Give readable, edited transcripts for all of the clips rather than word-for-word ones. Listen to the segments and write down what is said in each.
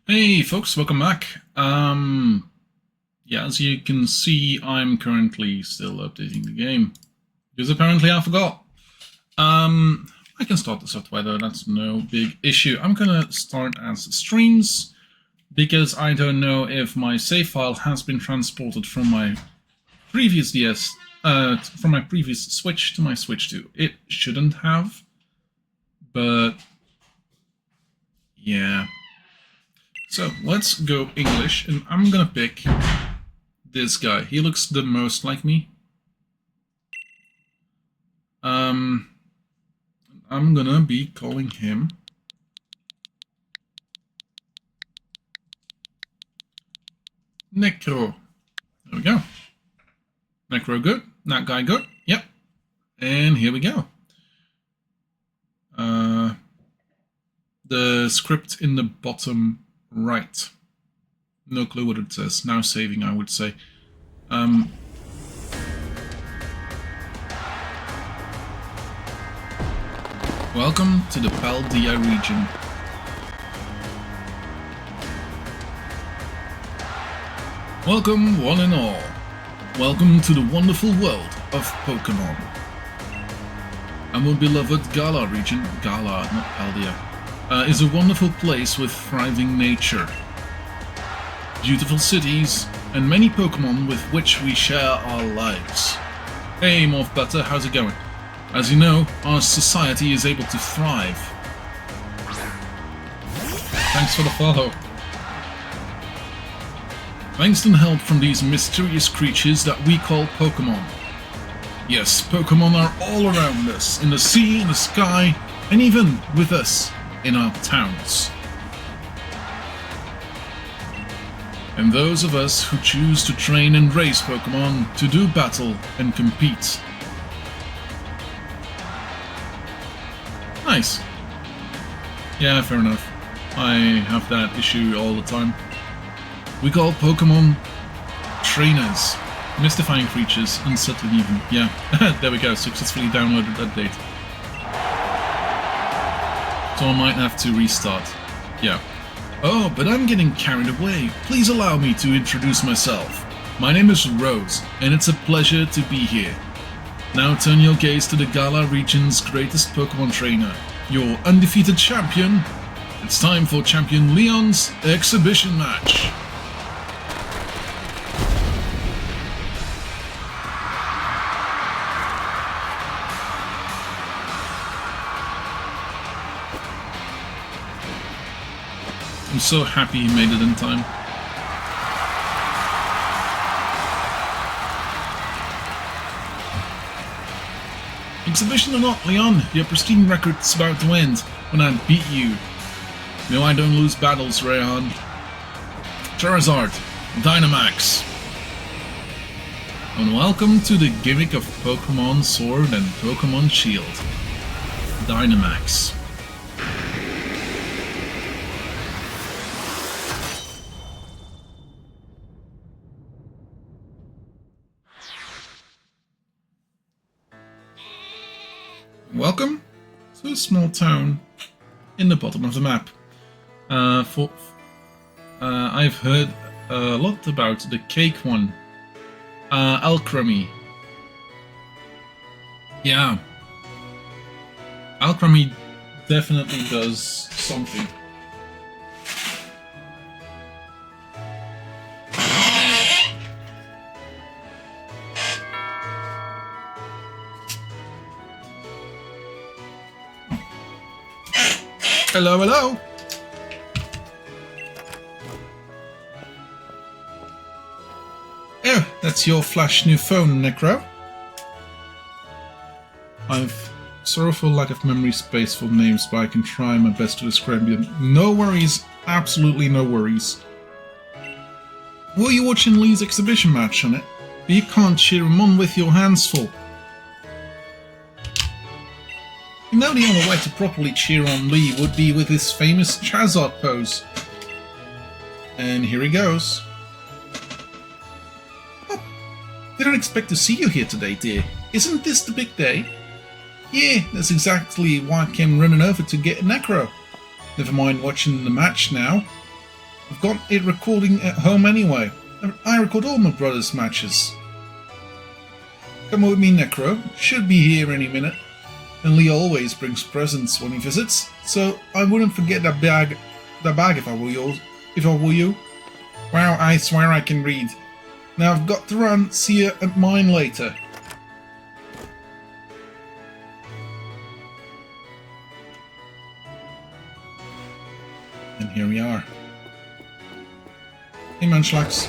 Hey folks, welcome back. Yeah, as you can see, I'm currently still updating the game. Because apparently I forgot. I can start this software though, that's no big issue. I'm gonna start as streams, because I don't know if my save file has been transported from my previous from my previous Switch to my Switch 2. It shouldn't have, but yeah. So let's go English, and I'm gonna pick this guy. He looks the most like me. I'm gonna be calling him Necro. There we go. Necro good. That guy good. Yep. And here we go. The script in the bottom right. No clue what it says. Now saving, I would say. Welcome to the Paldea region. Welcome, one and all. Welcome to the wonderful world of Pokémon. Our beloved Galar region, Galar, not Paldea, is a wonderful place with thriving nature, beautiful cities, and many Pokémon with which we share our lives. Hey Morph Butter, how's it going? As you know, our society is able to thrive. Thanks for the follow. Thanks to help from these mysterious creatures that we call Pokémon. Yes, Pokémon are all around us, in the sea, in the sky, and even with us in our towns. And those of us who choose to train and raise Pokémon to do battle and compete. Nice. Yeah, fair enough. I have that issue all the time. We call Pokémon trainers, mystifying creatures, unsettling even. Yeah, there we go, successfully downloaded update. So I might have to restart. Yeah. Oh, but I'm getting carried away. Please allow me to introduce myself. My name is Rose, and it's a pleasure to be here. Now turn your gaze to the Galar region's greatest Pokémon trainer, your undefeated champion. It's time for Champion Leon's exhibition match. I'm so happy he made it in time. Exhibition or not, Leon, your pristine record's about to end when I beat you. No, I don't lose battles, Rayhan. Charizard, Dynamax. And welcome to the gimmick of Pokemon Sword and Pokemon Shield. Dynamax. Welcome to a small town in the bottom of the map. I've heard a lot about the cake one. Alchemy. Yeah. Alchemy definitely does something. Hello, hello! Oh, that's your flash new phone, Necro. I've sorrowful lack of memory space for names, but I can try my best to describe them. No worries, absolutely no worries. Were you watching Lee's exhibition match on it? But you can't cheer him on with your hands full. You know the only way to properly cheer on Lee would be with his famous Charizard pose. And here he goes. Oh, didn't expect to see you here today, dear. Isn't this the big day? Yeah, that's exactly why I came running over to get a Necro. Never mind watching the match now. I've got it recording at home anyway. I record all my brother's matches. Come with me, Necro. Should be here any minute. And Lee always brings presents when he visits, so I wouldn't forget that bag if I were you. Wow, I swear I can read. Now I've got to run. See you at mine later. And here we are. Hey, Munchlax.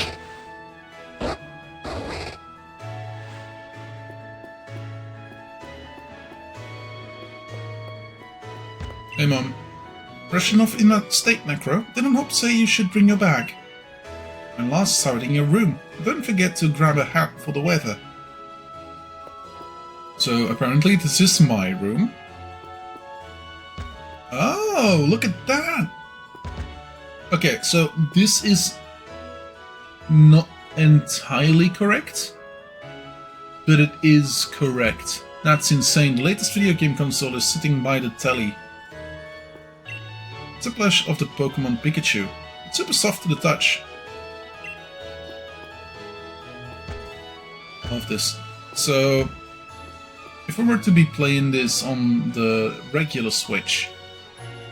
Hey, Mum. Rushing off in that state, Necro? Didn't Hop say you should bring your bag? And last saw it in your room. Don't forget to grab a hat for the weather. So apparently this is my room. Oh, look at that! Okay, so this is not entirely correct, but it is correct. That's insane. The latest video game console is sitting by the telly. It's a plush of the Pokémon Pikachu. It's super soft to the touch. Love this. So, if I were to be playing this on the regular Switch,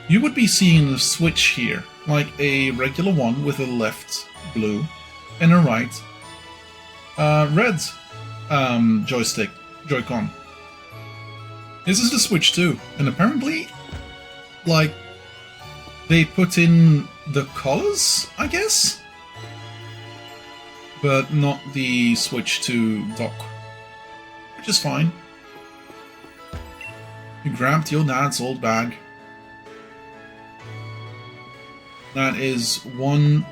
you would be seeing a switch here, like a regular one with a left blue and a right red Joy-Con. This is the Switch too, and apparently, like, they put in the colors, I guess? But not the Switch 2 dock, which is fine. You grabbed your dad's old bag. That is one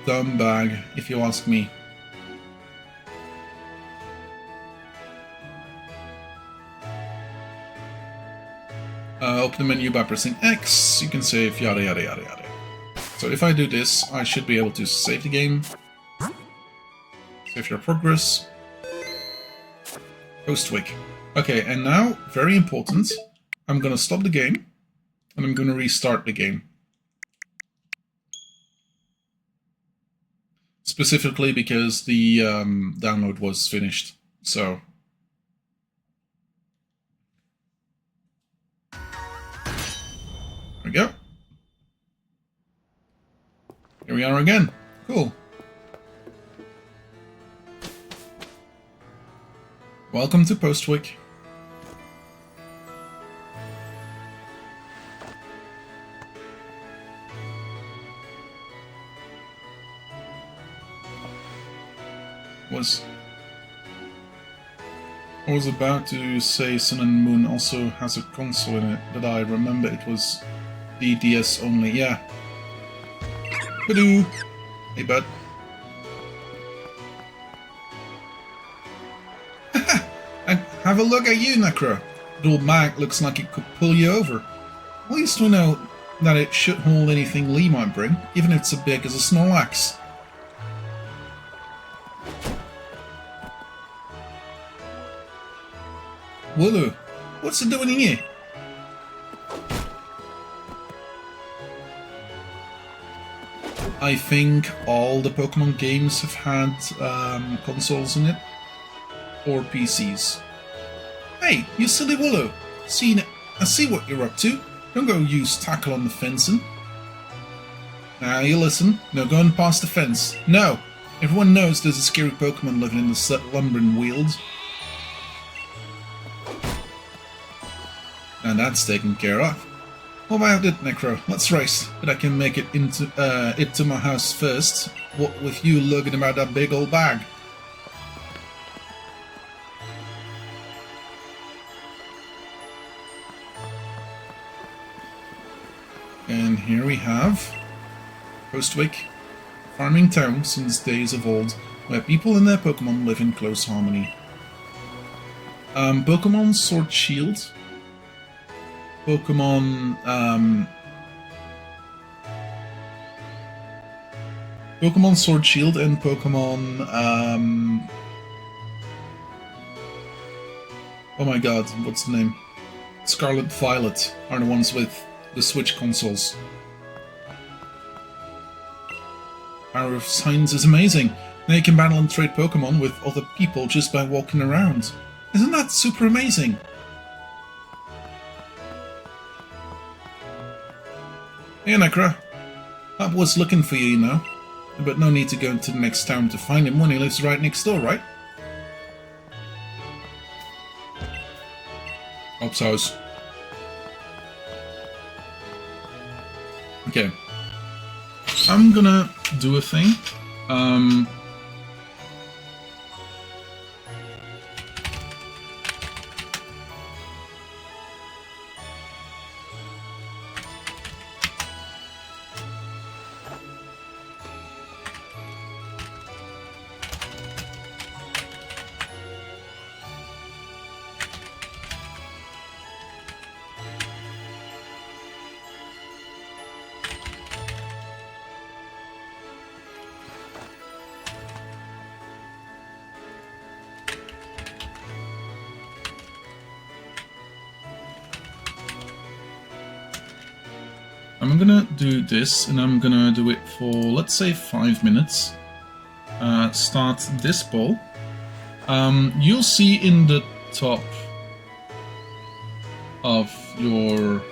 dumb bag, if you ask me. Open the menu by pressing X. You can save yada yada yada yada. So if I do this, I should be able to save the game. Save your progress. Post-Wick. Okay, and now, very important, I'm gonna stop the game, and I'm gonna restart the game. Specifically because the download was finished, so... There we go. Here we are again. Cool. Welcome to Post-Wick. I was about to say Sun and Moon also has a console in it, but I remember it was the DS only. Yeah. Badoo! Hey, bud. Have a look at you, Necro. The old mag looks like it could pull you over. At least we know that it should hold anything Lee might bring, even if it's as big as a Snorlax. Wooloo, what's it doing here? I think all the Pokemon games have had consoles in it, or PCs. Hey, you silly Wooloo! I see what you're up to. Don't go use tackle on the fencing. Now you listen. No going past the fence. No! Everyone knows there's a scary Pokemon living in the lumbering wild. And that's taken care of. What about it, Necro? Let's race. But I can make it to my house first. What with you lugging about that big old bag? And here we have Post-Wick, farming town since days of old, where people and their Pokemon live in close harmony. Pokemon Sword Shield, Pokemon Sword Shield and Pokemon oh my god, what's the name? Scarlet Violet are the ones with the Switch consoles. Power of science is amazing. Now you can battle and trade Pokemon with other people just by walking around. Isn't that super amazing? Hey Necro. That was looking for you, you know. But no need to go into the next town to find him when he lives right next door, right? Op's house. Okay. I'm gonna do a thing. I'm gonna do this, and I'm gonna do it for, let's say, 5 minutes. Start this poll. You'll see in the top of your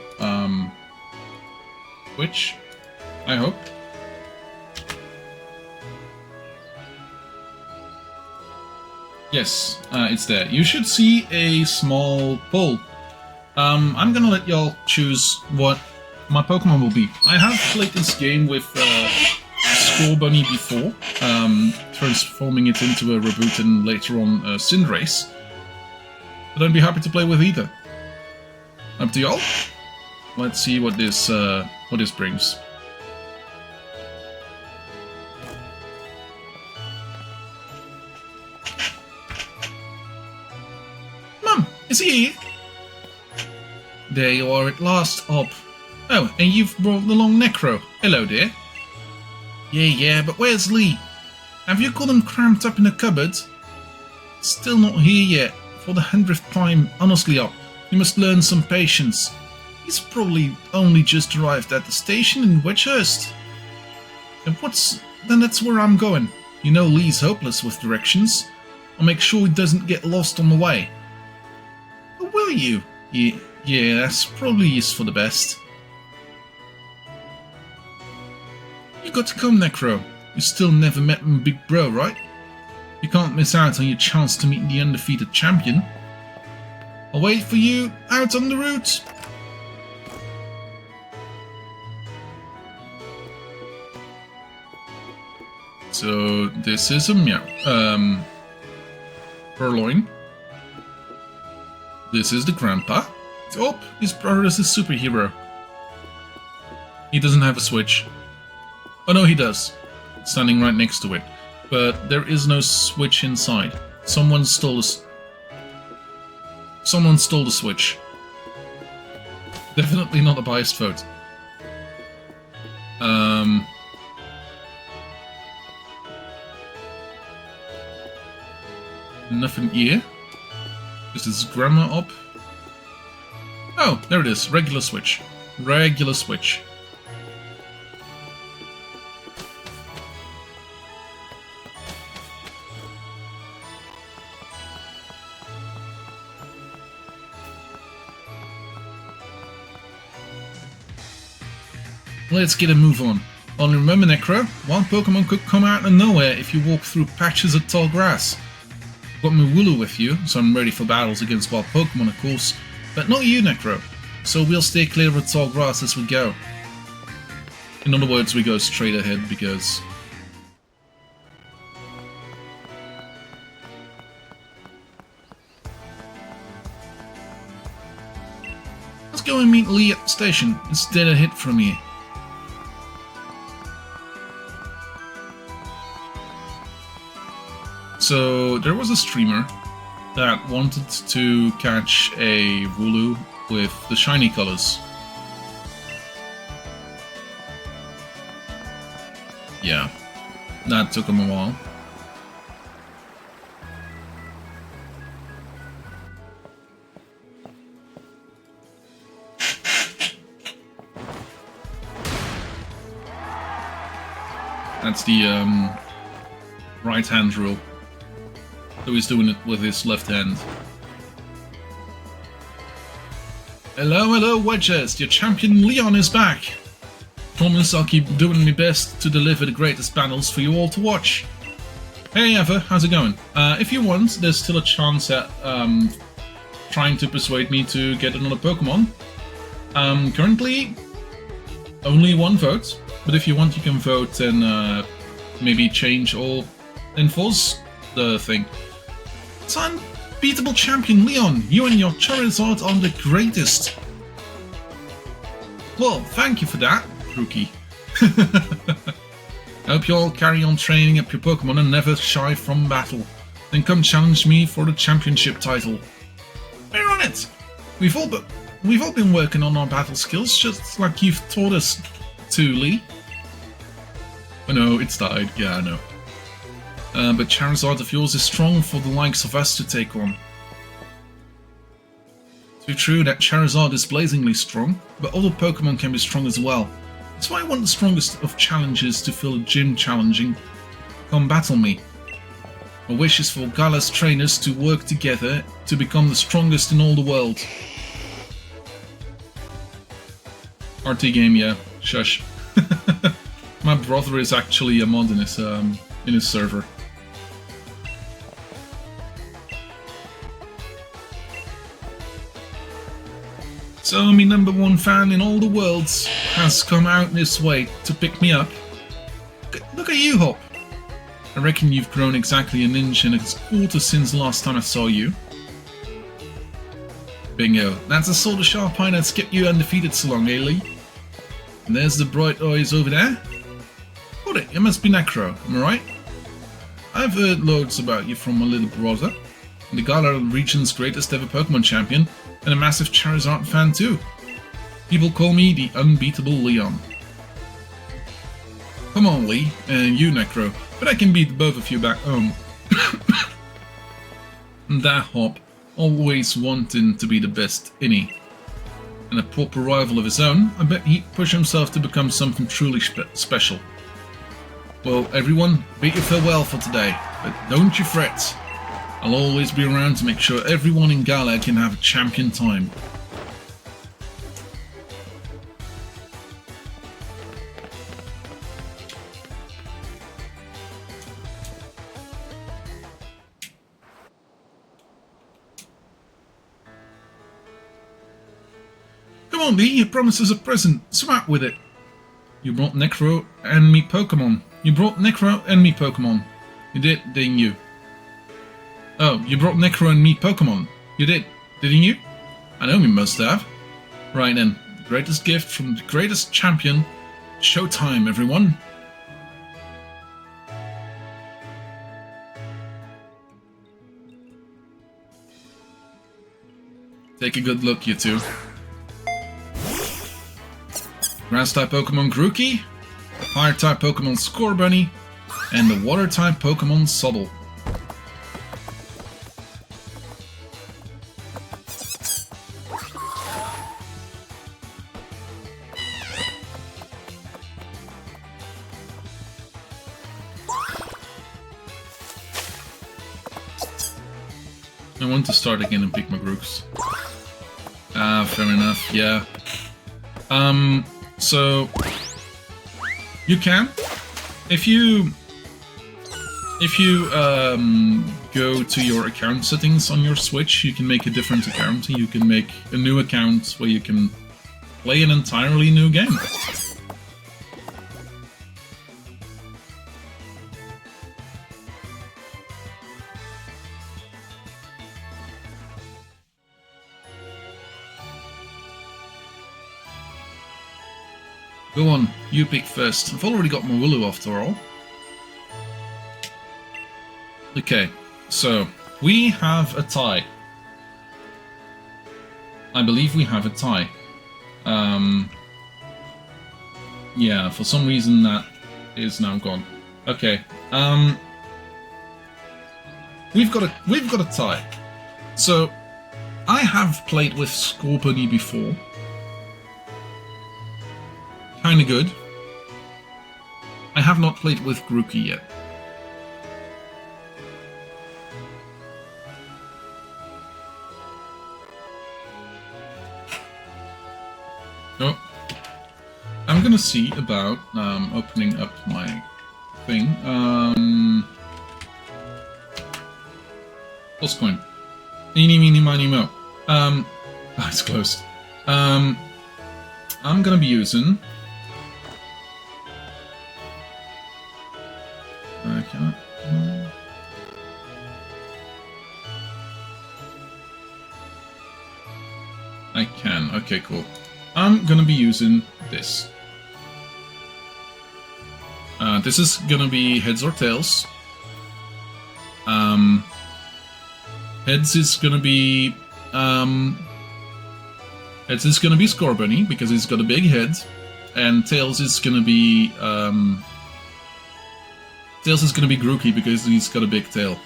Twitch, I hope. Yes, it's there. You should see a small poll. I'm gonna let y'all choose what my Pokemon will be. I have played this game with Score Bunny before, transforming it into a Reboot and later on Cinderace. But I'd be happy to play with either. Up to y'all. Let's see what this brings. Mum, is he here? There you are at last, Ob. Oh, and you've brought along Necro. Hello, dear. Yeah, but where's Lee? Have you got him cramped up in a cupboard? Still not here yet. For the 100th time, honestly, Ob, you must learn some patience. He's probably only just arrived at the station in Wedgehurst. And then that's where I'm going. You know Lee's hopeless with directions. I'll make sure he doesn't get lost on the way. Or will you? Yeah, that's probably is for the best. You got to come, Necro. You still never met my big bro, right? You can't miss out on your chance to meet the undefeated champion. I'll wait for you out on the route. So this is a Purloin. This is the grandpa. Oh, his brother is a superhero. He doesn't have a switch. Oh no, he does. Standing right next to it. But there is no switch inside. Someone stole the switch. Definitely not a biased vote. Nothing here. This is grandma up. Oh, there it is. Regular switch. Regular switch. Let's get a move on. Only remember, Necro, one Pokemon could come out of nowhere if you walk through patches of tall grass. I've got my Wooloo with you, so I'm ready for battles against wild Pokemon, of course. But not you, Necro. So we'll stay clear of the tall grass as we go. In other words, we go straight ahead because... Let's go and meet Lee at the station. It's dead ahead from here. So there was a streamer that wanted to catch a Wooloo with the shiny colors. Yeah, that took him a while. That's the right hand rule. So he's doing it with his left hand. Hello, hello, Wedges! Your champion Leon is back! Promise I'll keep doing my best to deliver the greatest battles for you all to watch. Hey Eva, how's it going? If you want, there's still a chance at trying to persuade me to get another Pokemon. Currently, only one vote, but if you want you can vote and maybe change or enforce the thing. It's unbeatable champion Leon, you and your Charizard are the greatest. Well, thank you for that, Grookey. I hope you all carry on training up your Pokemon and never shy from battle. Then come challenge me for the championship title. We're on it! We've all been working on our battle skills, just like you've taught us to, Lee. Oh no, it's died. Yeah, I know. But Charizard of yours is strong for the likes of us to take on. Too true that Charizard is blazingly strong, but other Pokemon can be strong as well. That's why I want the strongest of challengers to fill a gym challenging. Come battle me. My wish is for Galar's trainers to work together to become the strongest in all the world. RT game, yeah. Shush. My brother is actually a mod in his server. So, my #1 fan in all the worlds has come out this way to pick me up. Look at you, Hop. I reckon you've grown exactly an inch and a quarter since the last time I saw you. Bingo. That's the sort of sharp eye that's kept you undefeated so long, eh, Lee? And there's the bright eyes over there. Got it, it must be Necro, am I right? I've heard loads about you from my little brother, the Galar region's greatest ever Pokemon champion, and a massive Charizard fan too. People call me the unbeatable Leon. Come on, Lee, and you, Necro, but I can beat both of you back home. And that Hop, always wanting to be the best, innit? And a proper rival of his own, I bet he'd push himself to become something truly special. Well, everyone, bid you farewell for today, but don't you fret. I'll always be around to make sure everyone in Galar can have a champion time. Come on, Lee, you promised us a present. Swap with it. You brought Necro and me Pokemon. You did, didn't you? Oh, you brought Necro and me Pokemon. You did, didn't you? I know you must have. Right then, the greatest gift from the greatest champion. Showtime, everyone. Take a good look, you two. Grass-type Pokemon Grookey, the Fire-type Pokemon Scorbunny, and the Water-type Pokemon Sobble. I want to start again and pick my Grooks. Fair enough, yeah. So you can, if you go to your account settings on your Switch, you can make a different account. You can make a new account where you can play an entirely new game. Go on, you pick first. I've already got my Wooloo after all. Okay, so we have a tie. I believe we have a tie. Yeah, for some reason that is now gone. Okay, we've got a tie. So I have played with Scorbunny before. Kinda good. I have not played with Grookey yet. So, I'm gonna see about opening up my thing. Pulse coin. Eeny, meeny, miny, mo. It's closed. I'm gonna be using. I can. Okay, cool. I'm gonna be using this. This is gonna be heads or tails. Heads is gonna be Scorbunny because he's got a big head, and tails is gonna be Grookey because he's got a big tail.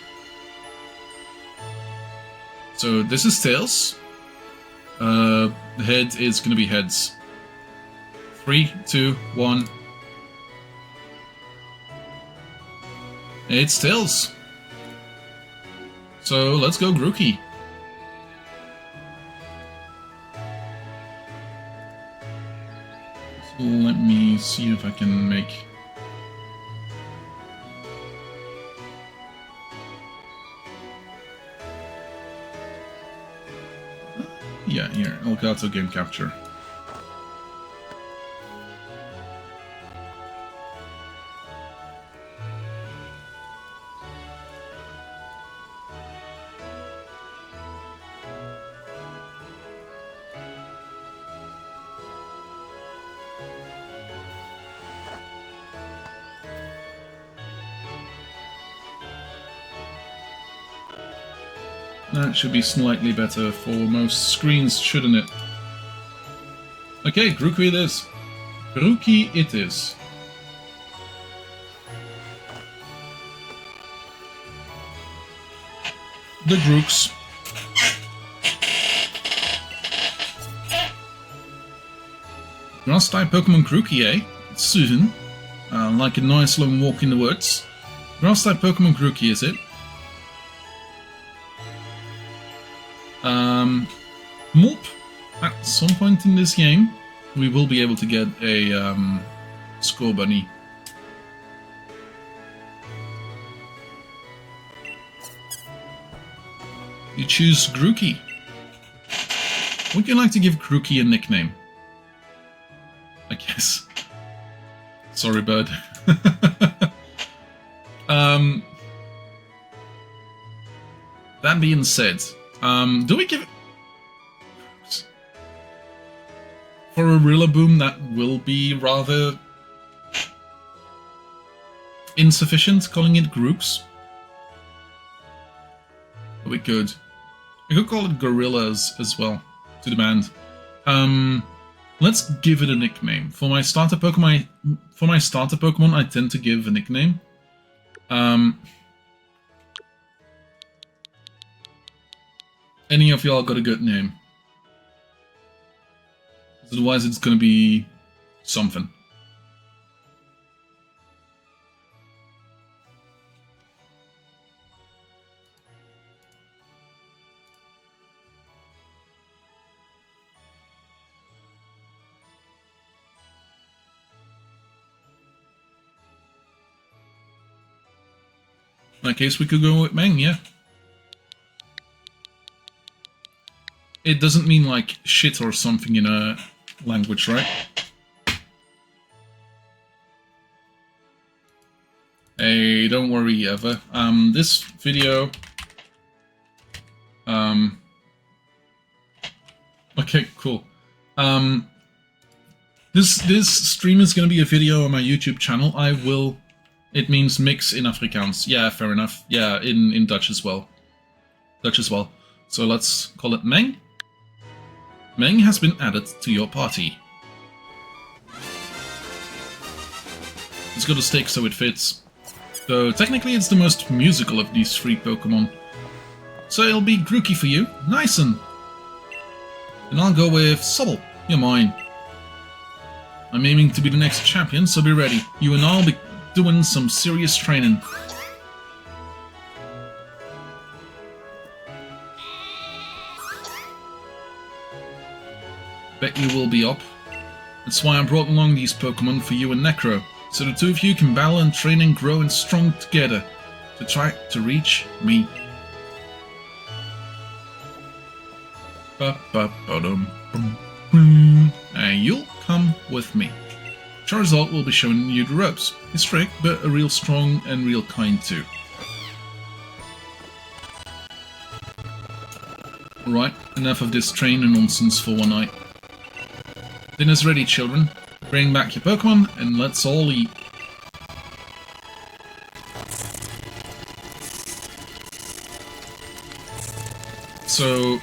So this is tails. The head is gonna be heads. 3, 2, 1. It's tails. So let's go Grookey. So let me see if I can make... Yeah, here, Elgato Game Capture. That should be slightly better for most screens, shouldn't it? Okay, Grookey it is. Grookey it is. The Grooks. Grass-type Pokemon Grookey, eh? Soon. Like a nice long walk in the woods. Grass-type Pokemon Grookey, is it? Mop. At some point in this game, we will be able to get a Scorbunny. You choose Grookey. Would you like to give Grookey a nickname? I guess. Sorry, bud. That being said, do we give it... For a Rillaboom, that will be rather insufficient, calling it Grooks. But we could call it Gorillas as well, to demand. Let's give it a nickname. For my starter Pokemon, I tend to give a nickname. Any of y'all got a good name? Otherwise, it's gonna be something. In that case, we could go with Meng, yeah. It doesn't mean like shit or something in a language, right? Hey, don't worry, Eva. This video... Okay, cool. This stream is gonna be a video on my YouTube channel. I will... It means mix in Afrikaans. Yeah, fair enough. Yeah, in Dutch as well. So let's call it Meng. Meng has been added to your party. It's got a stick so it fits. So technically it's the most musical of these three Pokemon. So it'll be Grookey for you. Nice one. And I'll go with Sobble. You're mine. I'm aiming to be the next champion, so be ready. You and I'll be doing some serious training. Bet you will be up. That's why I brought along these Pokemon for you and Necro, so the two of you can battle and train and grow and strong together to try to reach me. And you'll come with me. Charizard will be showing you the ropes. He's strict, but a real strong and real kind too. Alright, enough of this training nonsense for one night. Dinner's ready, children. Bring back your Pokemon and let's all eat. So,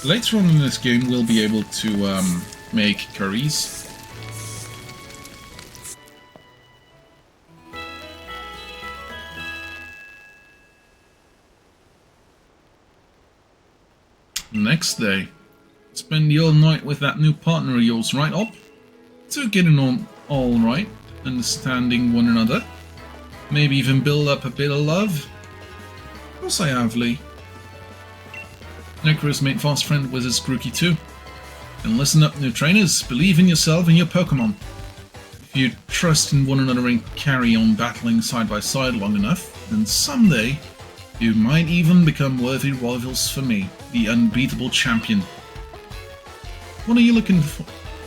later on in this game we'll be able to make curries. Next day, spend the whole night with that new partner of yours, right up? To getting on alright, understanding one another. Maybe even build up a bit of love. Of course I have, Lee. Necro's made fast friend with his Grookey too. And listen up, new trainers, believe in yourself and your Pokemon. If you trust in one another and carry on battling side by side long enough, then someday you might even become worthy rivals for me, the unbeatable champion. What are you looking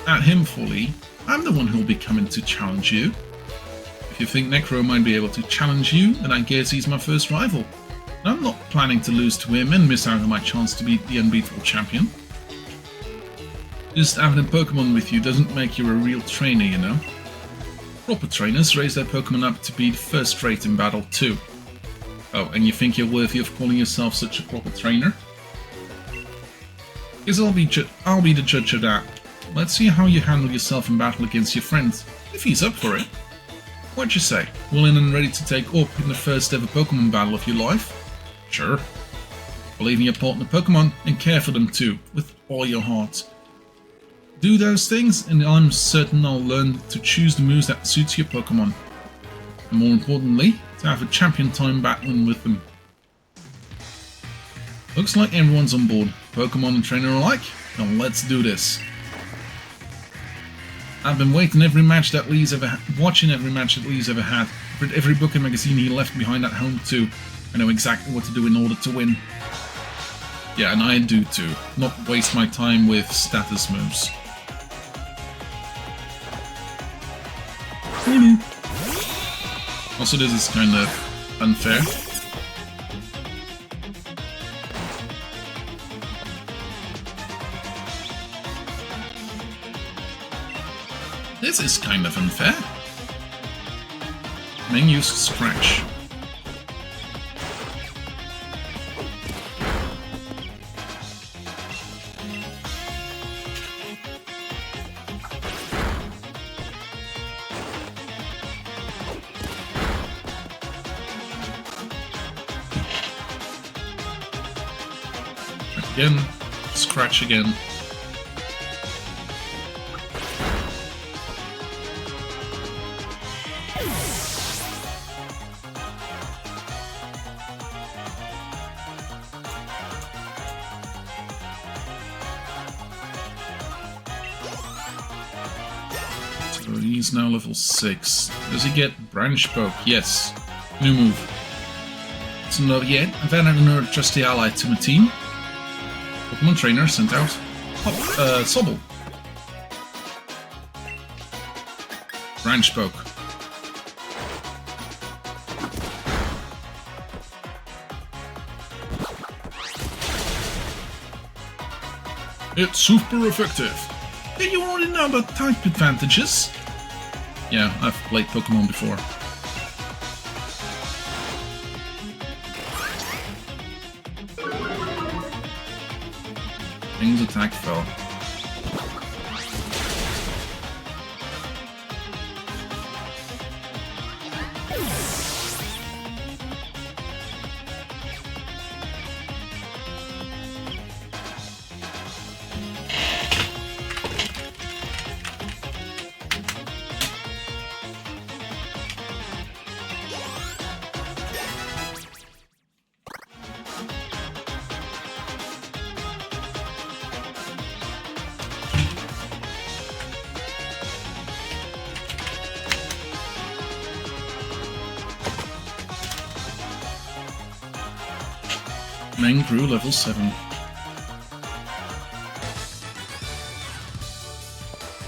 at him for, Lee? I'm the one who'll be coming to challenge you. If you think Necro might be able to challenge you, then I guess he's my first rival. And I'm not planning to lose to him and miss out on my chance to beat the unbeatable champion. Just having a Pokemon with you doesn't make you a real trainer, you know. Proper trainers raise their Pokemon up to be first rate in battle too. Oh, and you think you're worthy of calling yourself such a proper trainer? Guess I'll be the judge of that. Let's see how you handle yourself in battle against your friends, if he's up for it. What'd you say? Willing and ready to take up in the first ever Pokemon battle of your life? Sure. Believe in your partner Pokemon and care for them too, with all your heart. Do those things and I'm certain I'll learn to choose the moves that suits your Pokemon. And more importantly, to have a champion time battling with them. Looks like everyone's on board, Pokemon and trainer alike. Now let's do this. I've been watching every match that Lee's ever had. Read every book and magazine he left behind at home too. I know exactly what to do in order to win. Yeah, and I do too. Not waste my time with status moves. Also, this is kind of unfair. This is kind of unfair. Main use Scratch. Again, Scratch again. So he's now level 6. Does he get Branch Poke? Yes. New move. It's not yet. I've added another trusty ally to my team. Pokemon trainer sent out Sobble. Branch Poke. It's super effective. Did you already know about type advantages? Yeah, I've played Pokemon before. Thing's attack fell. Main crew level 7.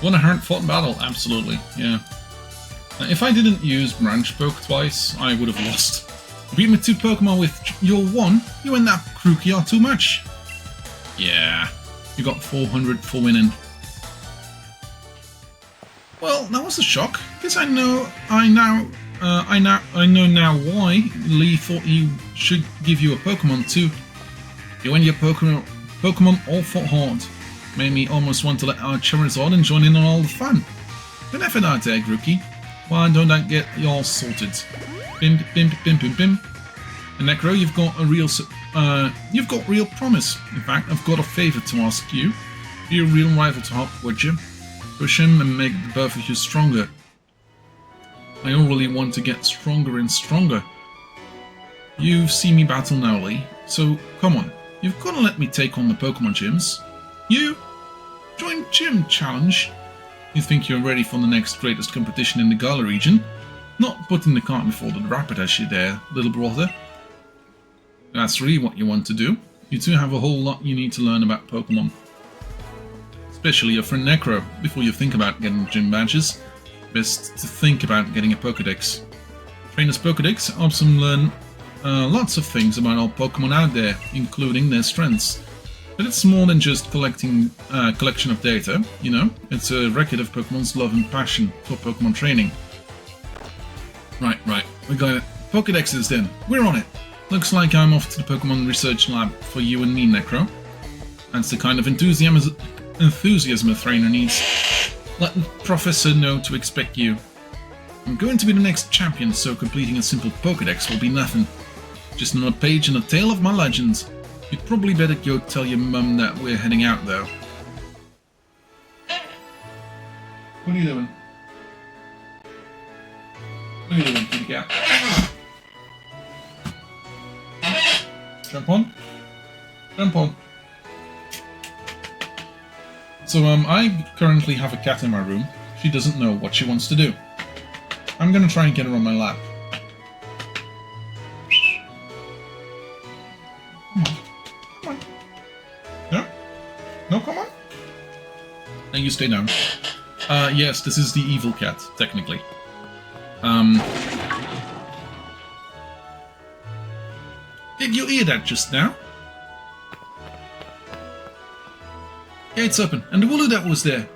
Won a hard-fought battle, absolutely, yeah. If I didn't use Branch Poke twice, I would have lost. You beat me 2 Pokemon with your 1, you and that Grookey are too much. Yeah, you got 400 for winning. Well, that was a shock. Guess I know now why Lee thought he should give you a Pokemon too. You and your Pokemon all fought hard. Made me almost want to let our Charizard and join in on all the fun. But if not there, Grookey, why don't I get you all sorted? Bim, bim, bim, bim, bim. And Necro, you've got real promise. In fact, I've got a favour to ask you. Be a real rival to Hop, would you? Push him and make the both of you stronger. I really want to get stronger and stronger. You've seen me battle now, Lee, so come on. You've got to let me take on the Pokemon gyms. You? Join Gym Challenge? You think you're ready for the next greatest competition in the Galar region? Not putting the cart before the Rapidash there, little brother. That's really what you want to do. You two have a whole lot you need to learn about Pokemon. Especially your friend Necro, before you think about getting gym badges. Best to think about getting a Pokédex. Trainer's Pokédex helps them learn lots of things about all Pokemon out there, including their strengths. But it's more than just collection of data, you know? It's a record of Pokemon's love and passion for Pokemon training. Right, we got it. Pokédexes then. We're on it. Looks like I'm off to the Pokemon Research Lab for you and me, Necro. That's the kind of enthusiasm a trainer needs. Let the Professor know to expect you. I'm going to be the next champion, so completing a simple Pokédex will be nothing. Just another page in the tale of my legends. You'd probably better go tell your mum that we're heading out, though. What are you doing? What are you doing, kitty cat? Jump on. Jump on. So, I currently have a cat in my room. She doesn't know what she wants to do. I'm gonna try and get her on my lap. Come on. Come on. No? No, come on? Now you stay down. Yes, this is the evil cat, technically. Did you hear that just now? Yeah, it's open. And the woolly that was there.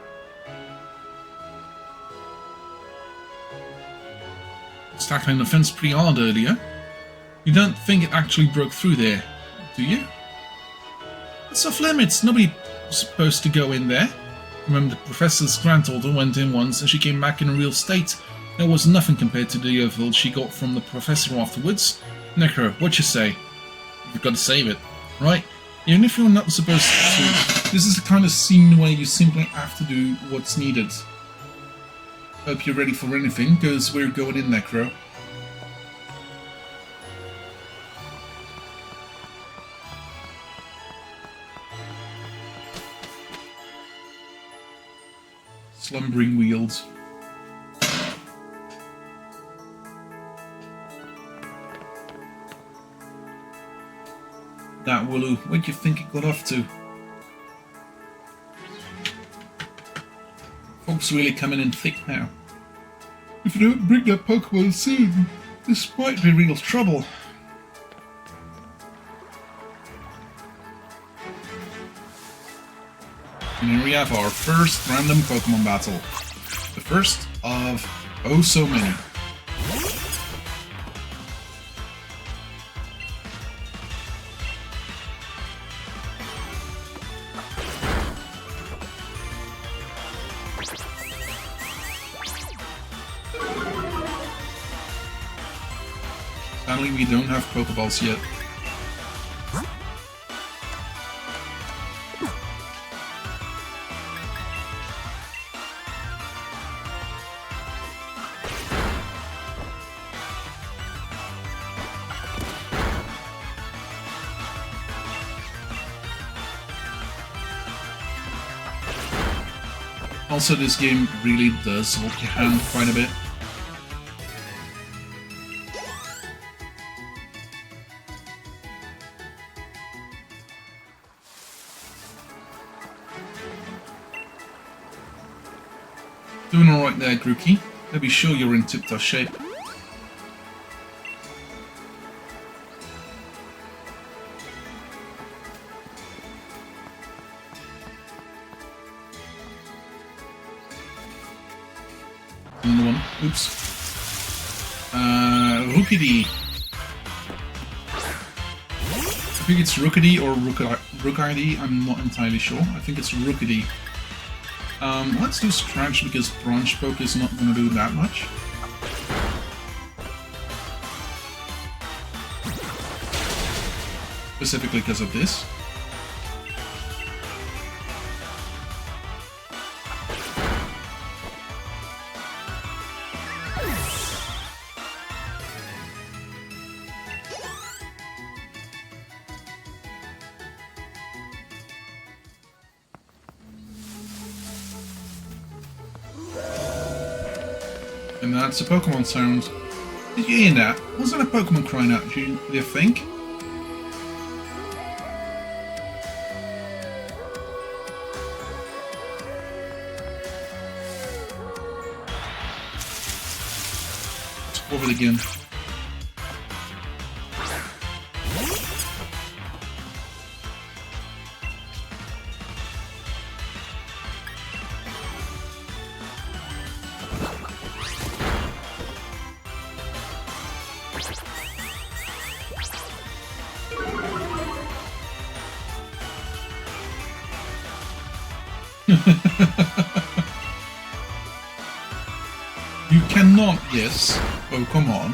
It's tackling the fence pretty hard earlier. You don't think it actually broke through there, do you? It's off limits. Nobody's supposed to go in there. Remember, the Professor's granddaughter went in once and she came back in a real state. There was nothing compared to the overall she got from the Professor afterwards. Necro, what you say? You've got to save it, right? Even if you're not supposed to, this is the kind of scene where you simply have to do what's needed. Hope you're ready for anything, because we're going in, Necro. Slumbering wheels. That Wooloo, where'd you think it got off to? Fog's really coming in thick now. If you don't bring that Pokemon soon, this might be real trouble. And here we have our first random Pokemon battle. The first of oh so many. Sadly, we don't have Pokeballs yet. Also, this game really does hold your hand quite a bit. Doing alright there, Grookey. Maybe sure you're in tip-top shape. Another one. Oops. Rookedy. I think it's Rookedy or Rookedy. I'm not entirely sure. I think it's Rookedy. Let's do Scratch because Branch Poke is not going to do that much. Specifically because of this. And that's a Pokemon sound. Did you hear that? Was that a Pokemon crying out? Do you think? Let's go over it again. You cannot guess Pokemon.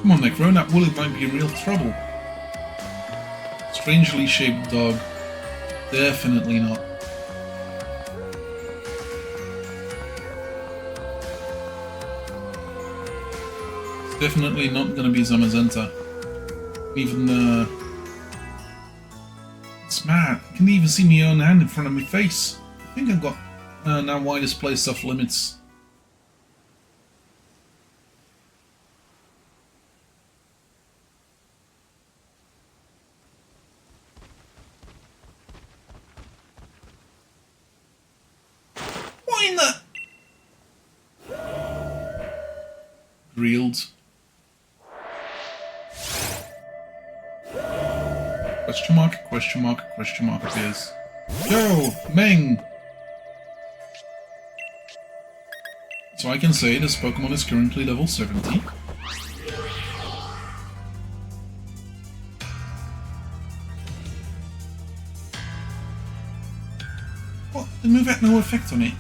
Come on, Necro, that Wooloo might be in real trouble. Strangely shaped dog. Definitely not. It's definitely not going to be Zamazenta. Even, it's mad. I can even see my own hand in front of my face. I think I've got now why this place off limits. Grilled. Question mark, question mark, question mark appears. Go! Meng! So I can say this Pokemon is currently level 70. What? The move had no effect on it.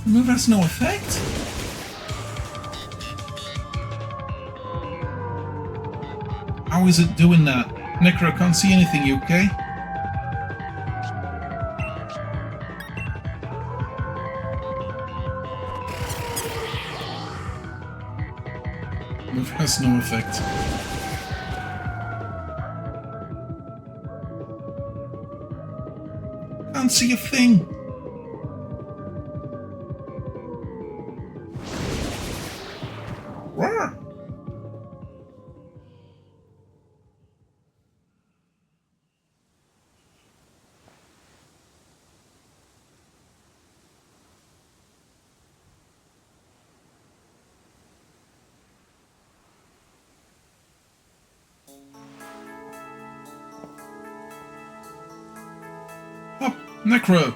The move has no effect? How is it doing that? Necro, can't see anything, you okay? The move has no effect. Can't see a thing! Oh, Necro!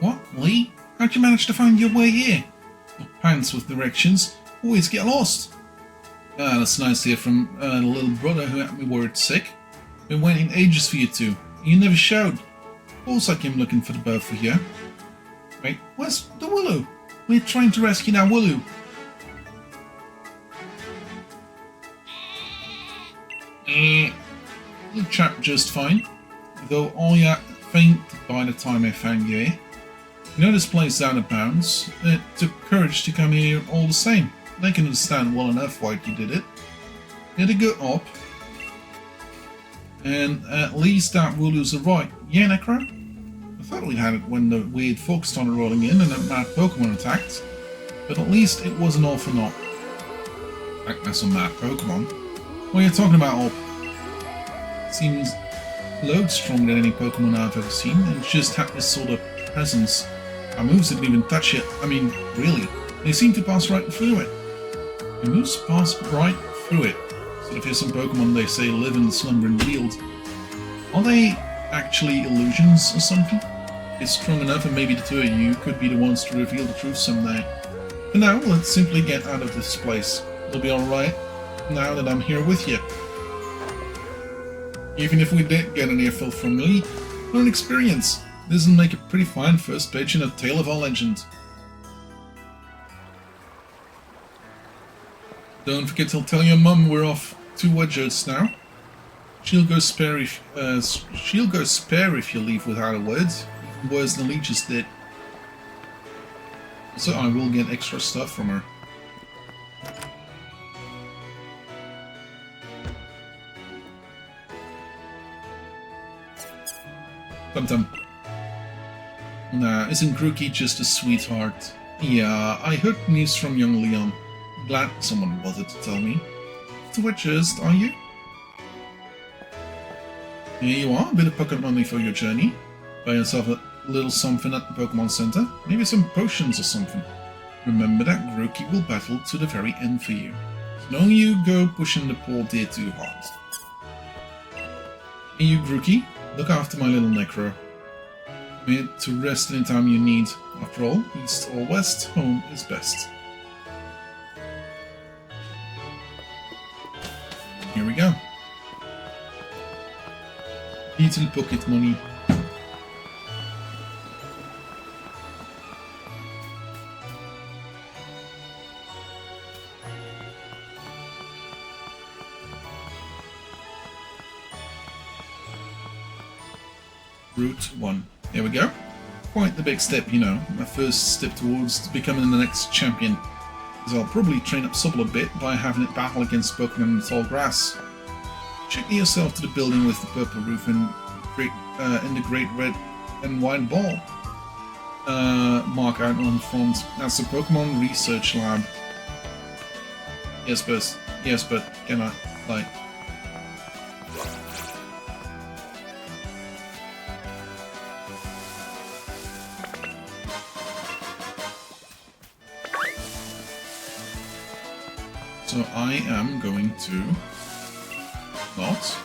What, Lee? How'd you manage to find your way here? Oh, pants with directions always get lost. Ah, that's nice to hear from the little brother who had me worried sick. Been waiting ages for you two. You never showed. Of course I came looking for the both of you. Wait, where's the Wooloo? We're trying to rescue that Wooloo. The chap just fine, though I faint by the time I found you here. You know this place is out of bounds. It took courage to come here all the same. They can understand well enough why you did it. Did it go up? And at least that will lose a right. Yeah, Necro? I thought we had it when the weird fog started rolling in and that mad Pokemon attacked. But at least it wasn't all for naught. Like that's a mad Pokemon. What are you talking about, Orb? Seems loads stronger than any Pokemon I've ever seen, and it just had this sort of presence. Our moves didn't even touch it. I mean, really. They seem to pass right through it. The moves pass right through it. So if there's some Pokemon they say live in the slumbering field, are they actually illusions or something? It's strong enough and maybe the two of you could be the ones to reveal the truth someday. For now, let's simply get out of this place. It'll be alright now that I'm here with you. Even if we did get an earful from me, learn experience. This'll make a pretty fine first page in a tale of our legend. Don't forget to tell your mum we're off to Wedgers now. She'll go spare if you leave without a word, even worse than Lee just did. So I will get extra stuff from her. Tum-tum. Nah, isn't Grookey just a sweetheart? Yeah, I heard news from young Leon. Glad someone bothered to tell me. To Wedgers, are you? Here you are, a bit of pocket money for your journey. Buy yourself a little something at the Pokemon Center. Maybe some potions or something. Remember that Grookey will battle to the very end for you. So don't you go pushing the poor dear too hard. Hey you Grookey, look after my little Necro. Made to rest any time you need. After all, east or west, home is best. Here we go. Little pocket money. Route 1. There we go. Quite the big step, you know. My first step towards becoming the next champion. Because I'll probably train up Supple a bit by having it battle against Pokemon in the tall grass. Check yourself to the building with the purple roof and in the great red and white ball. Mark out on the front. That's the Pokemon Research Lab. Yes, but can I, like... So I am going to not.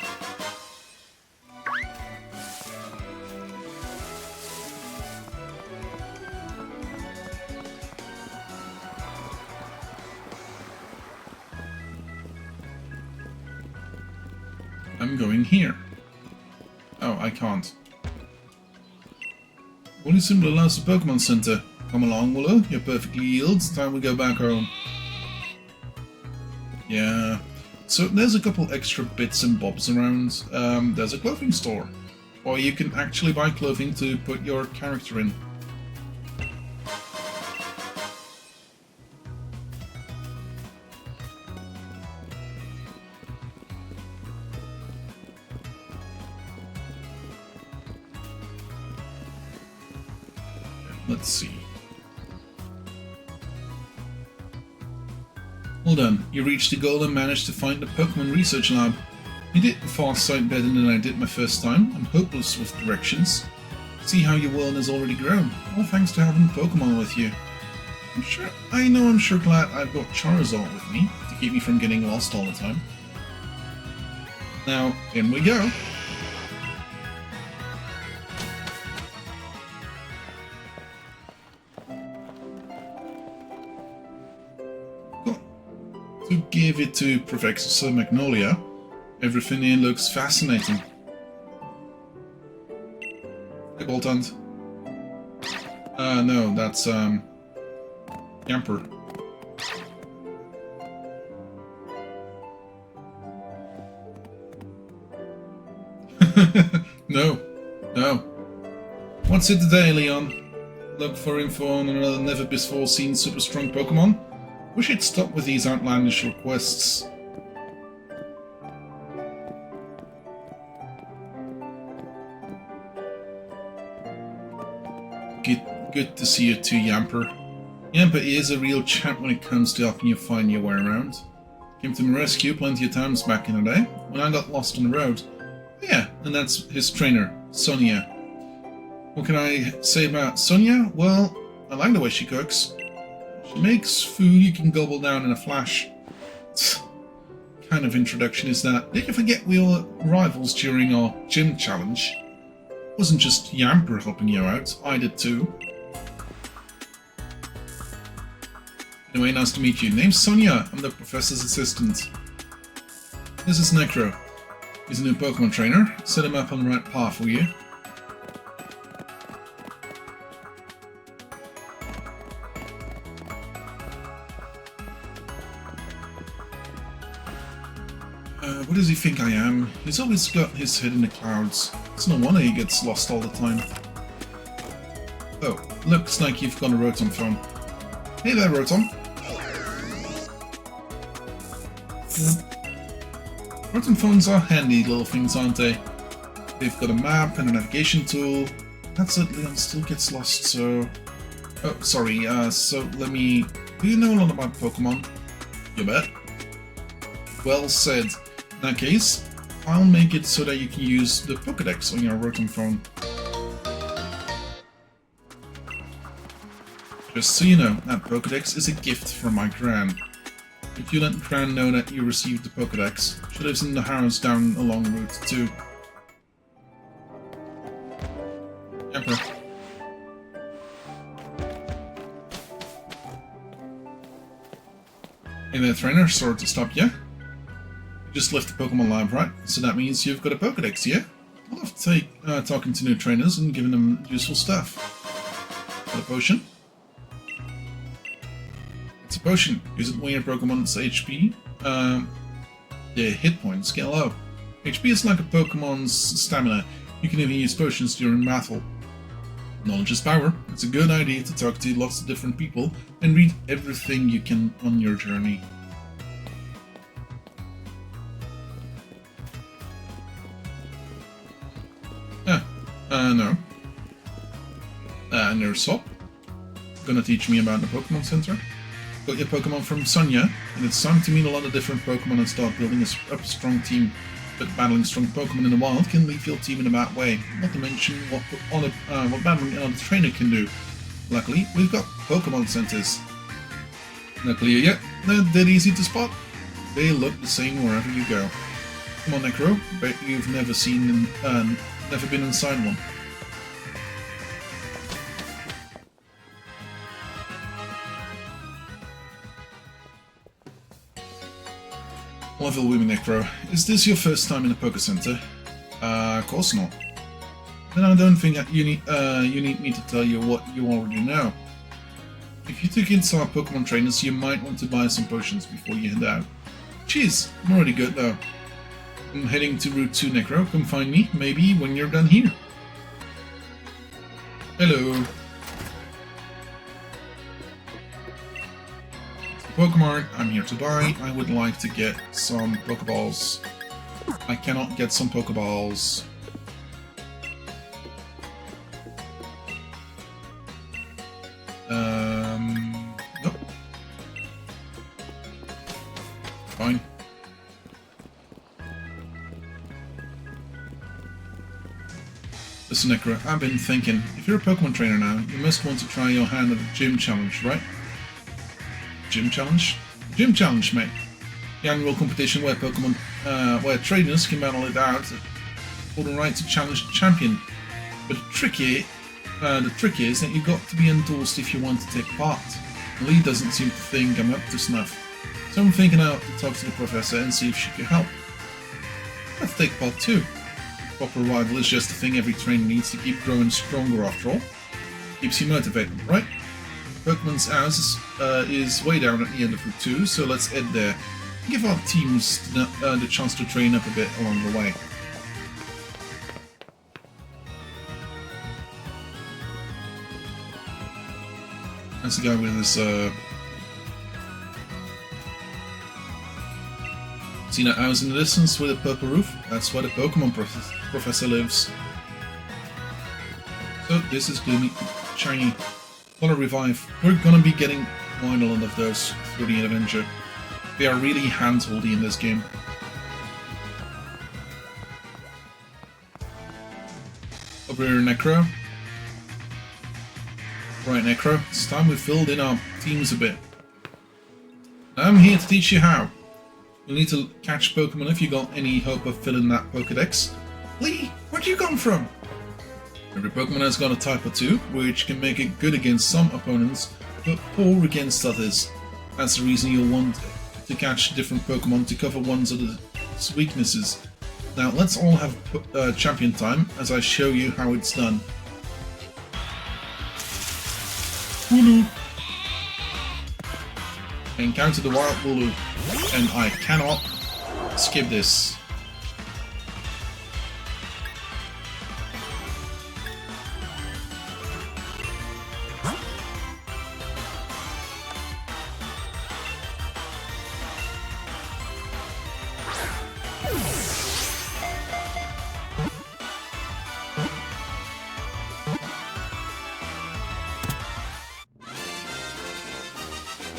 I'm going here. Oh, I can't. Only symbol allows the Pokemon Center. Come along, Willow. You're perfectly healed. It's time we go back home. Yeah, so there's a couple extra bits and bobs around. There's a clothing store, or you can actually buy clothing to put your character in. Let's see. Well done, you reached the goal and managed to find the Pokemon Research Lab. You did a far sight better than I did my first time. I'm hopeless with directions. See how your world has already grown, all thanks to having Pokemon with you. I'm sure glad I've got Charizard with me, to keep me from getting lost all the time. Now, in we go! To give it to Professor Magnolia, everything here looks fascinating. Hey, Boltund. No, that's, Yamper. No. What's it today, Leon? look for info on another never-before-seen super-strong Pokemon. Wish he'd stop with these outlandish requests. Good to see you too, Yamper. Yamper is a real champ when it comes to helping you find your way around. Came to my rescue plenty of times back in the day, when I got lost on the road. Yeah, and that's his trainer, Sonia. What can I say about Sonia? Well, I like the way she cooks. She makes food you can gobble down in a flash. Kind of introduction is that? Did you forget we were rivals during our gym challenge? It wasn't just Yamper helping you out, I did too. Anyway, nice to meet you. Name's Sonia. I'm the professor's assistant. This is Necro. He's a new Pokemon trainer. Set him up on the right path for you. What does he think I am? He's always got his head in the clouds. It's no wonder he gets lost all the time. Oh, looks like you've got a Rotom phone. Hey there, Rotom. Rotom phones are handy little things, aren't they? They've got a map and a navigation tool. That's it, Leon still gets lost, so... Oh, sorry, so let me... Do you know a lot about Pokemon? You bet. Well said. In that case, I'll make it so that you can use the Pokédex on your Rotom phone. Just so you know, that Pokédex is a gift from my Gran. If you let Gran know that you received the Pokédex, she lives in the house down along Route 2. Emperor. Hey there, trainer, sorry to stop you. You just left the Pokemon Lab, right? So that means you've got a Pokédex, yeah? I love talking to new trainers and giving them useful stuff. Got a potion? It's a potion. Use it when your Pokemon's HP, their hit points get low. HP is like a Pokemon's stamina. You can even use potions during battle. Knowledge is power. It's a good idea to talk to lots of different people and read everything you can on your journey. No. Nurse Hop. Gonna teach me about the Pokemon Center. Got your Pokemon from Sonia, and it's time to meet a lot of different Pokemon and start building up a strong team. But battling strong Pokemon in the wild can leave your team in a bad way, not to mention what battling another trainer can do. Luckily, we've got Pokemon Centers. Luckily, yeah, they're dead easy to spot. They look the same wherever you go. Come on, Necro, bet you've never been inside one. Level with me, Necro. Is this your first time in a Poké Center? Of course not. Then I don't think that you need me to tell you what you already know. If you took in some Pokemon trainers, you might want to buy some potions before you head out. Jeez, I'm already good though. I'm heading to Route 2, Necro. Come find me, maybe when you're done here. Hello. Pokemon, I'm here to buy. I would like to get some Pokeballs. I cannot get some Pokeballs. Nope. Fine. Listen, Necro, I've been thinking, if you're a Pokemon trainer now, you must want to try your hand at the gym challenge, right? Gym challenge? Gym challenge, mate. The annual competition where Pokemon, where trainers can battle it out for the right to challenge the champion. But the trick is that you've got to be endorsed if you want to take part. Lee doesn't seem to think I'm up to snuff, so I'm thinking out to talk to the professor and see if she can help. Let's take part too. Proper rival is just a thing every trainer needs to keep growing stronger after all. Keeps you motivated, right? Pokemon's house is way down at the end of Route 2, so let's head there. Give our teams the chance to train up a bit along the way. That's the guy with his, see that house in the distance with a purple roof? That's where the Pokemon Professor lives. So this is Gloomy, Shiny, Color Revive. We're gonna be getting quite a lot of those through the adventure. They are really hand-holdy in this game. Over here, Necro. Right, Necro, it's time we filled in our teams a bit. I'm here to teach you how. You'll need to catch Pokemon if you got any hope of filling that Pokedex. Lee, where'd you come from? Every Pokemon has got a type or two, which can make it good against some opponents, but poor against others. That's the reason you'll want to catch different Pokemon to cover one's other weaknesses. Now let's all have champion time as I show you how it's done. Wooloo! Encounter the wild Wooloo, and I cannot skip this.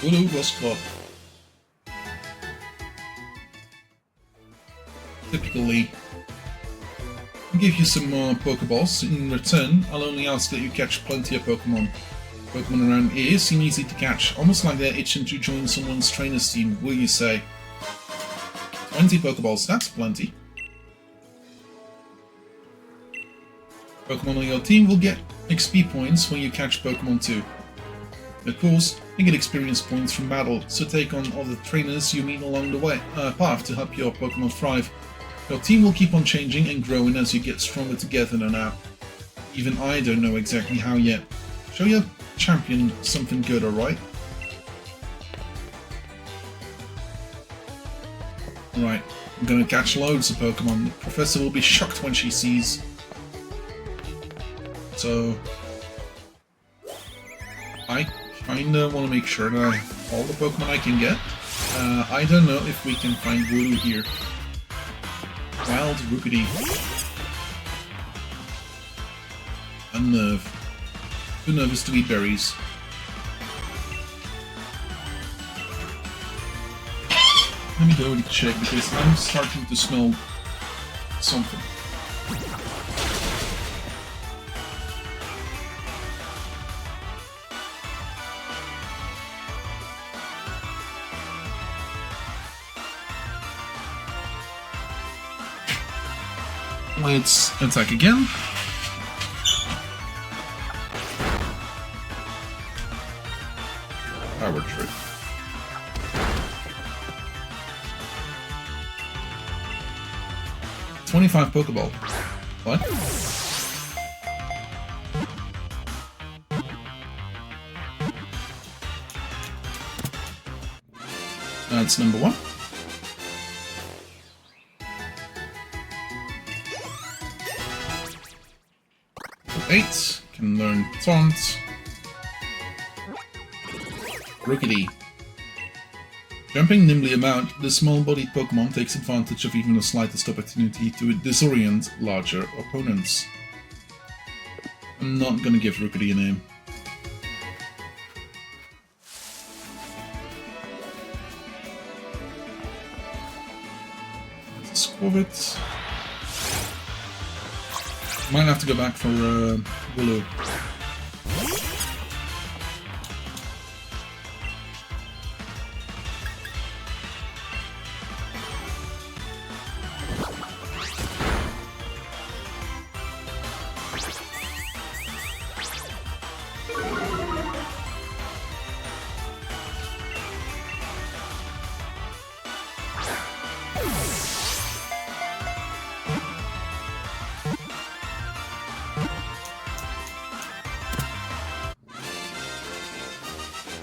Wooloo was caught. Typically, I'll give you some more Pokeballs. In return, I'll only ask that you catch plenty of Pokemon. Pokemon around here seem easy to catch, almost like they're itching to join someone's trainer's team, will you say? 20 Pokeballs, that's plenty. Pokemon on your team will get XP points when you catch Pokemon too. Of course, you get experience points from battle, so take on other trainers you meet along the path to help your Pokemon thrive. Your team will keep on changing and growing as you get stronger together now. Even I don't know exactly how yet. Show your champion something good, alright? Alright, I'm gonna catch loads of Pokemon. The Professor will be shocked when she sees. So I kinda want to make sure that I have all the Pokemon I can get. I don't know if we can find Wooloo here. Wild Grookey. Unnerve. Too nervous to eat berries. Let me go and check because I'm starting to smell something. Let's attack again. Power Trip. $25 Pokeball. What? That's number one. Eight can learn Taunt. Grookey. Jumping nimbly about, the small-bodied Pokemon takes advantage of even the slightest opportunity to disorient larger opponents. I'm not gonna give Grookey a name. Let's Squavit. Might have to go back for Wooloo.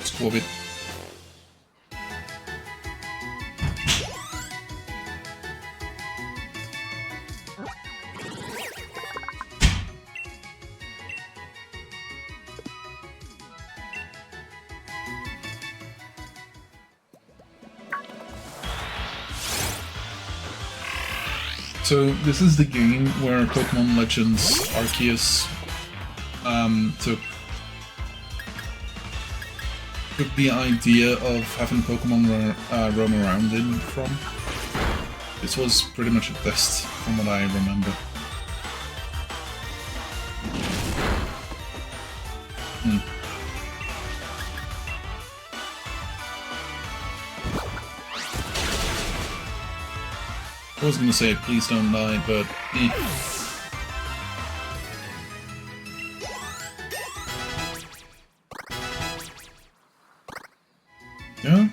Squavit. So this is the game where Pokemon Legends Arceus took the idea of having Pokemon roam around in from. This was pretty much a test from what I remember. I was gonna say please don't die, but yeah?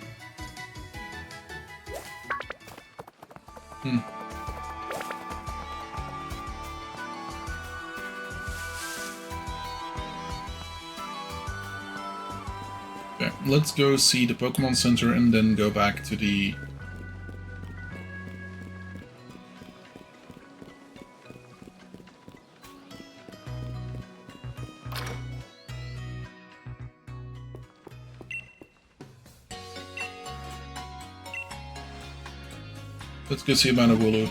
Okay, let's go see the Pokemon Center and then go back to the... Let's go see about a Wooloo.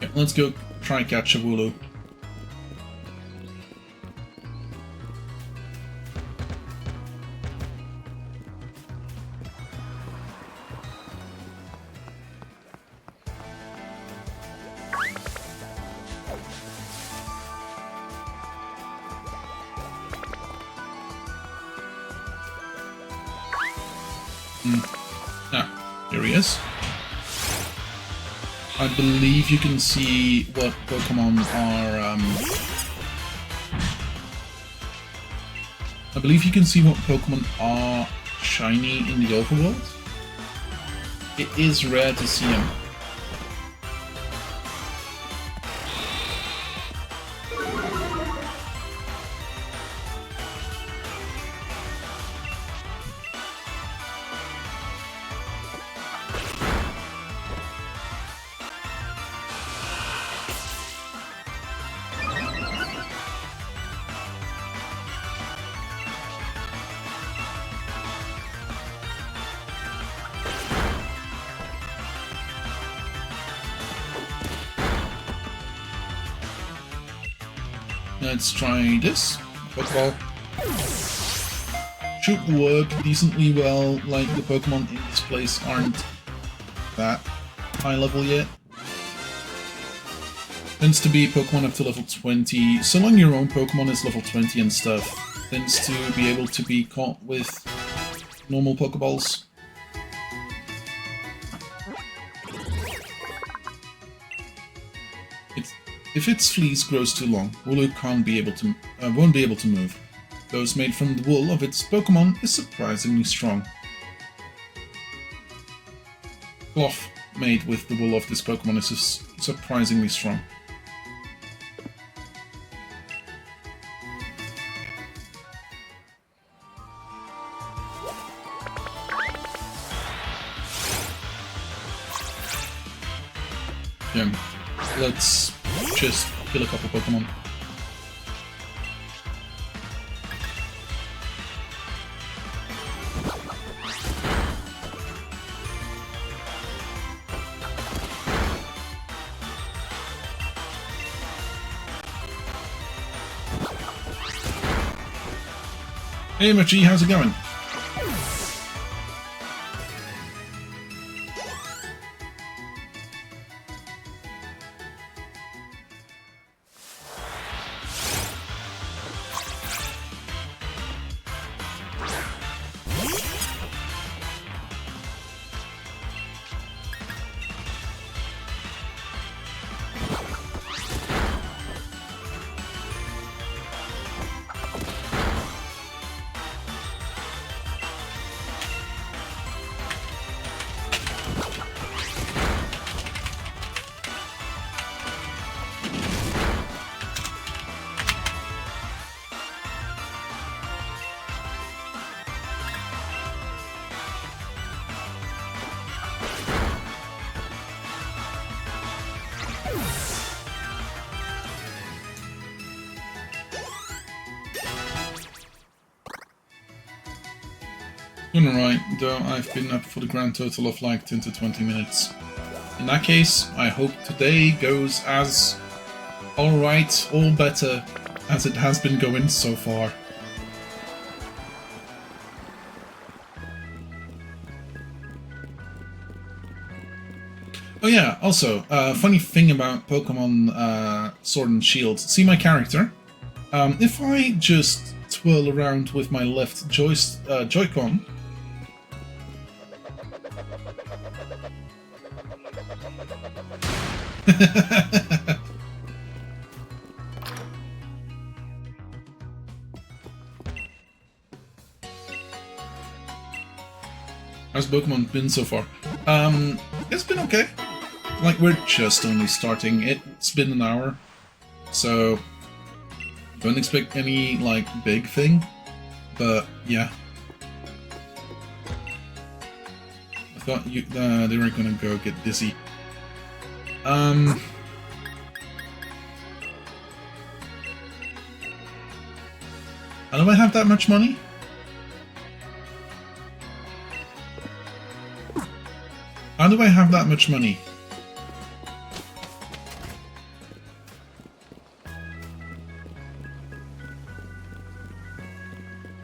Okay, let's go try and catch a Wooloo. Ah, here he is. I believe you can see what Pokemon are, I believe you can see what Pokemon are shiny in the overworld. It is rare to see them. Let's try this. Pokeball. Should work decently well, like the Pokemon in this place aren't that high level yet. Tends to be Pokemon up to level 20, so long your own Pokemon is level 20 and stuff, tends to be able to be caught with normal Pokeballs. If its fleece grows too long, Wooloo won't be able to move. Those made from the wool of its Pokemon is surprisingly strong. Cloth made with the wool of this Pokemon is surprisingly strong. Yeah, let's just kill a couple Pokemon. Hey Machi, how's it going? You're right, though I've been up for the grand total of like 10 to 20 minutes. In that case, I hope today goes as alright or better as it has been going so far. Oh yeah, also, funny thing about Pokemon Sword and Shield. See my character? If I just twirl around with my left Joy-Con, how's Pokemon been so far? It's been okay. Like, we're just only starting. It's been an hour, so don't expect any, like, big thing, but yeah. I thought they were gonna go get dizzy. How do I have that much money? How do I have that much money?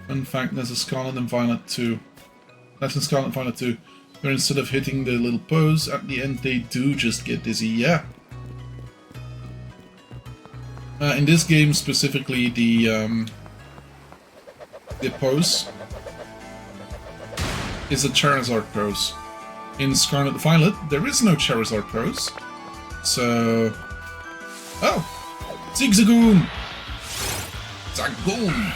In fact, there's a Scarlet and Violet 2. That's in Scarlet and Violet 2. Where instead of hitting the little pose, at the end they do just get dizzy, yeah. In this game specifically, the pose is a Charizard pose. In Scarlet and Violet, there is no Charizard pose. So... Oh! Zigzagoon! Zagoon!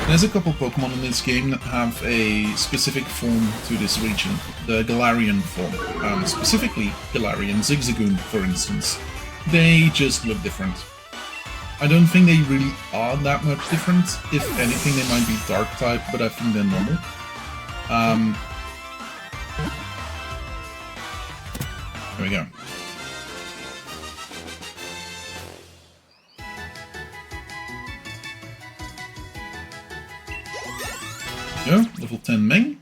There's a couple Pokemon in this game that have a specific form to this region, the Galarian form. Specifically, Galarian Zigzagoon, for instance. They just look different. I don't think they really are that much different. If anything, they might be Dark-type, but I think they're normal. There we go. Go, level 10 Meng.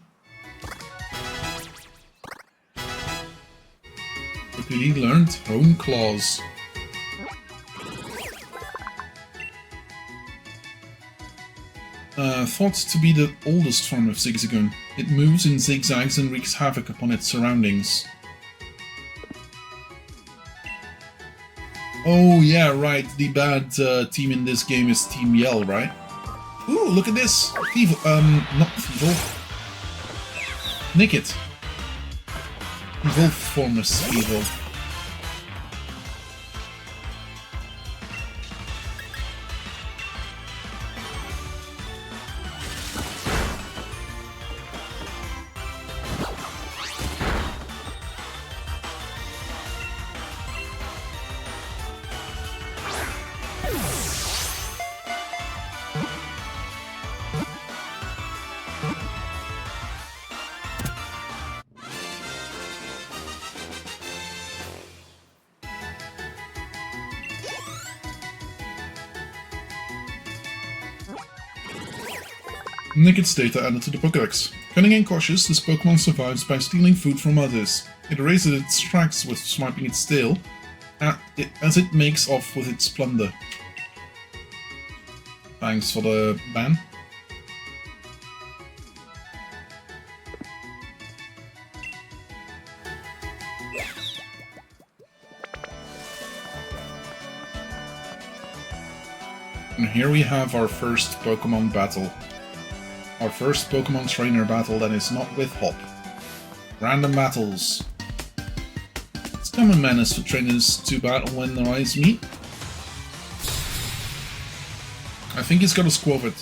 Quickly learned Hone Claws. Thought to be the oldest form of Zigzagoon. It moves in zigzags and wreaks havoc upon its surroundings. Oh yeah, right, the bad team in this game is Team Yell, right? Ooh, look at this! Thievul, not Thievul. Nickit. Wolf form is Thievul. Nickit's data added to the Pokédex. Cunning and cautious, this Pokémon survives by stealing food from others. It raises its tracks with swiping its tail, as it makes off with its plunder. Thanks for the ban. And here we have our first Pokémon battle. Our first Pokemon trainer battle that is not with Hop. Random battles. It's common manners for trainers to battle when their eyes meet. I think he's got a Squavit.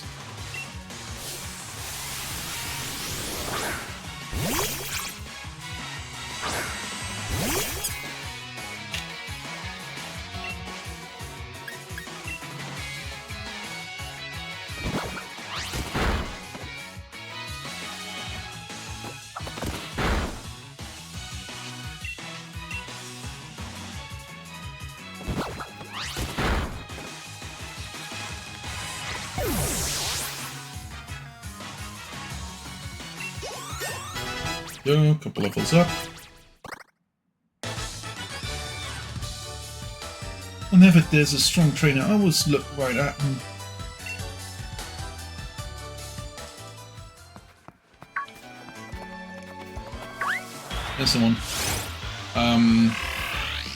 go, a couple levels up. Whenever there's a strong trainer, I always look right at him. There's the one.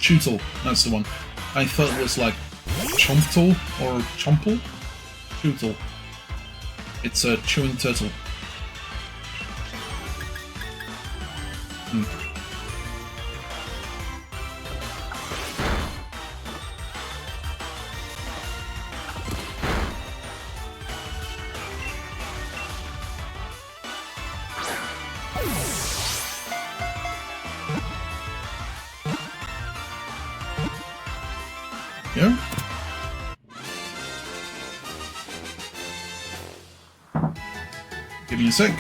Chewtle, that's the one. I thought it was like Chomptle or Chomple? Chewtle. It's a chewing turtle. Yeah. Give me a sec.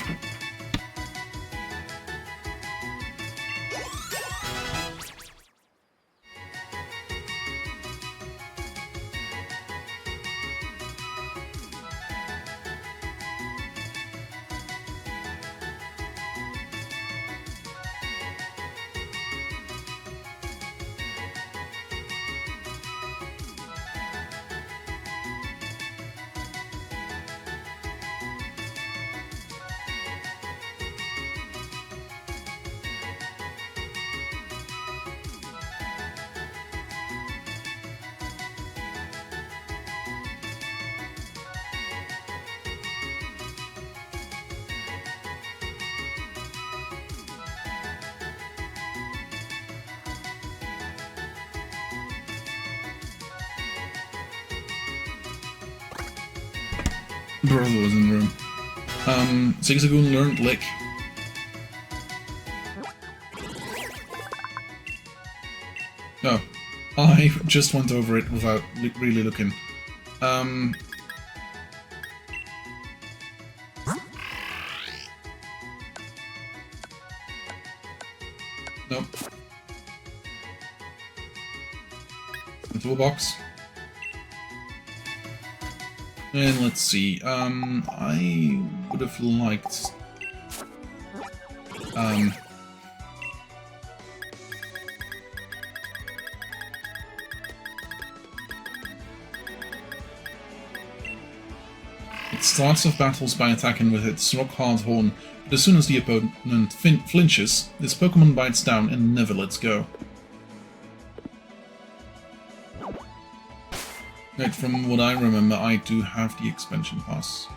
Brother was in the room. Zigzagoon learned Lick. Oh, I just went over it without really looking. Nope. Into a box. And let's see, I would have liked, it starts off battles by attacking with its rock-hard horn, but as soon as the opponent flinches, this Pokemon bites down and never lets go. Right, from what I remember, I do have the expansion pass.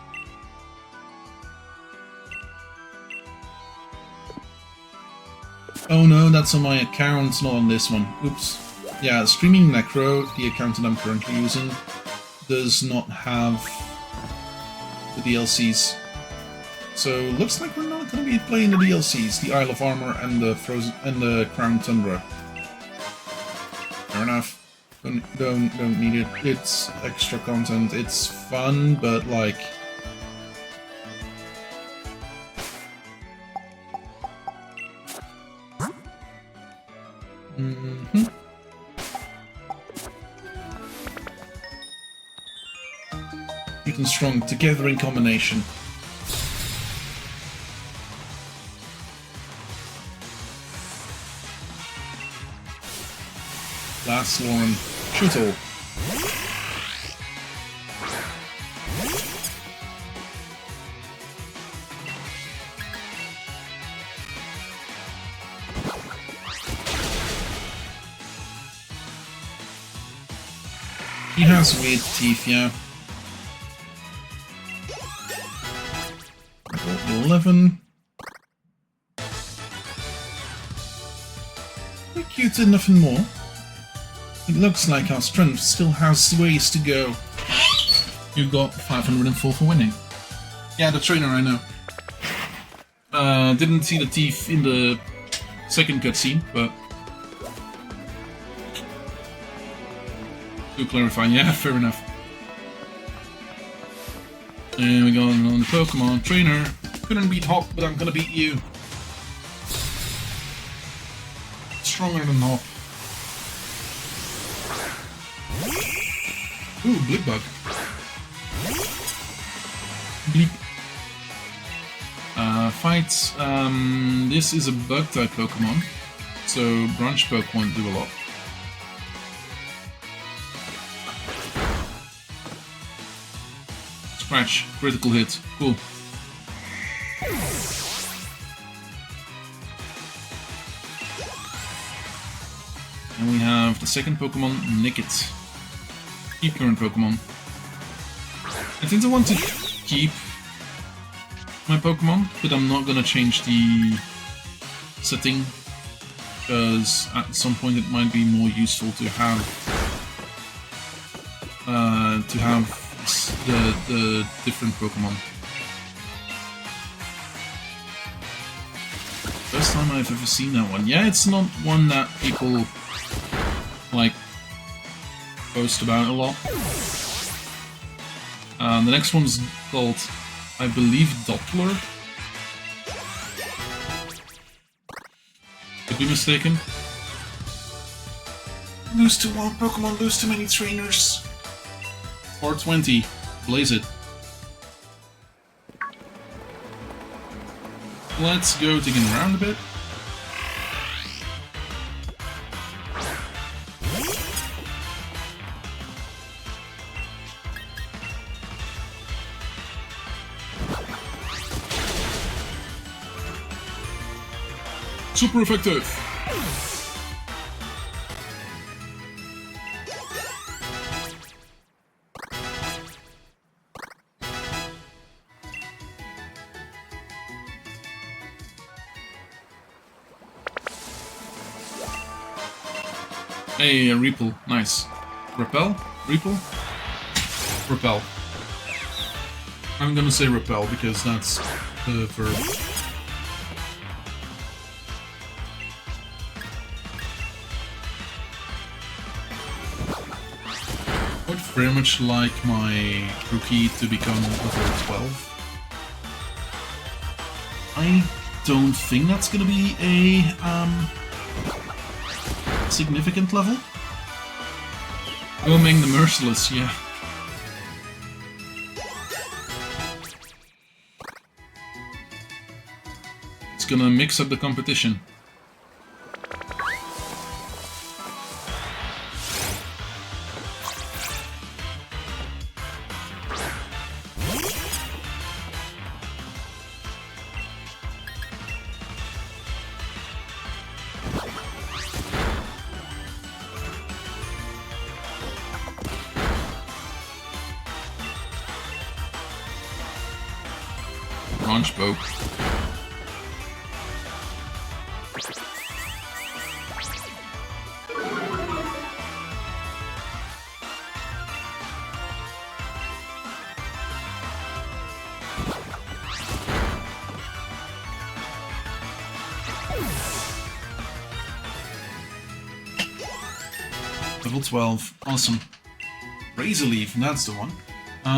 Oh no, that's on my account, not on this one. Oops. Yeah, Streaming Necro, the account that I'm currently using, does not have the DLCs. So looks like we're not going to be playing the DLCs, the Isle of Armor and the Frozen and the Crown Tundra. Fair enough. Don't need it. It's extra content. It's fun, but like... Cute and strong together in combination. Last Lauren. Chewtle. He has weird teeth, yeah. 11. We're cute and nothing more. It looks like our strength still has ways to go. You got 504 for winning. Yeah, the trainer, I know. Didn't see the teeth in the second cutscene, but... to clarify, yeah, fair enough. And we got on the Pokemon trainer. Couldn't beat Hawk, but I'm gonna beat you. Stronger than Hawk. Ooh, Blickbug. Bleep. fight, this is a bug type Pokemon, so branch poke won't do a lot. Scratch, critical hit, cool. And we have the second Pokemon, Nickit. Keep current Pokemon. I think I want to keep my Pokemon, but I'm not gonna change the setting, because at some point it might be more useful to have the different Pokemon. First time I've ever seen that one. Yeah, it's not one that people like post about a lot. The next one's called, I believe, Doppler. Could be mistaken. Lose to one Pokemon, lose too many trainers. 420, blaze it. Let's go digging around a bit. Super effective! Hey, a Repel, nice. Repel? Repel? Repel. I'm gonna say repel because that's the verb. I would very much like my Grookey to become level 12. I don't think that's gonna be a significant level. Roaming the Merciless, yeah. It's gonna mix up the competition. Launch poke. Level 12, awesome. Razor Leaf, that's the one.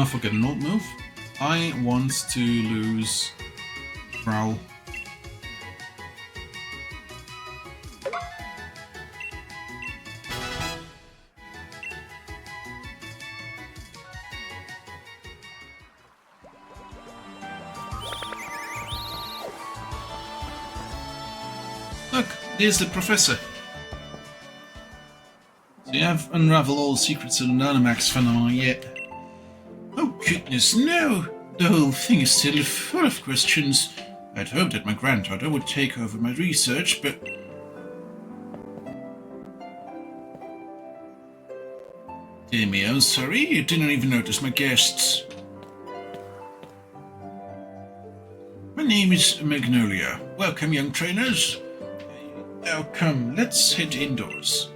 Forget an old move. I want to lose Growl. Look, there's the professor. So you have unraveled all the secrets of the Dynamax phenomenon yet? Oh goodness, no! The whole thing is still full of questions. I'd hoped that my granddaughter would take over my research, but... Dear me, I'm sorry, you didn't even notice my guests. My name is Magnolia. Welcome, young trainers. Now come, let's head indoors.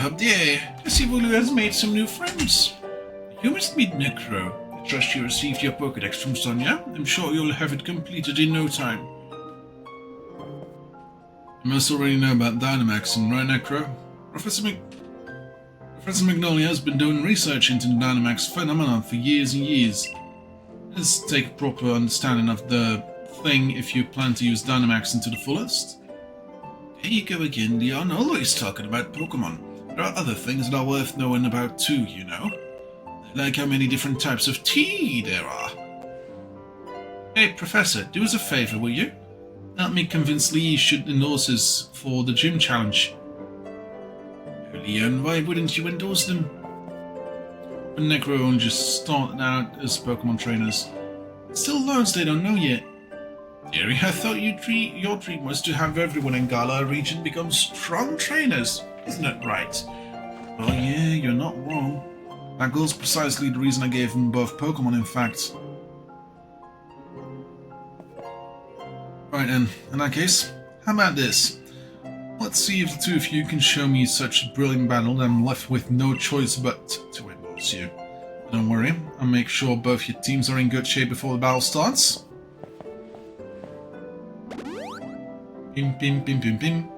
Up there. I see Wooloo has made some new friends. You must meet Necro. I trust you received your Pokédex from Sonia. I'm sure you'll have it completed in no time. You must already know about Dynamaxing, right, Necro? Professor Magnolia has been doing research into the Dynamax phenomenon for years and years. Let's take a proper understanding of the thing if you plan to use Dynamaxing to the fullest. Here you go again, Leon, always talking about Pokémon. There are other things that are worth knowing about too, you know. Like how many different types of tea there are. Hey, Professor, do us a favor, will you? Help me convince Lee should endorse us for the gym challenge. Leon, why wouldn't you endorse them? When Necro just started out as Pokemon trainers. It still learns they don't know yet. Jerry, I thought your dream was to have everyone in Galar region become strong trainers. Isn't that right? Oh yeah, you're not wrong. That goal's precisely the reason I gave them both Pokemon, in fact. Right then, in that case, how about this? Let's see if the two of you can show me such brilliant battle that I'm left with no choice but to endorse you. Don't worry, I'll make sure both your teams are in good shape before the battle starts. Pim pim pim pim pim.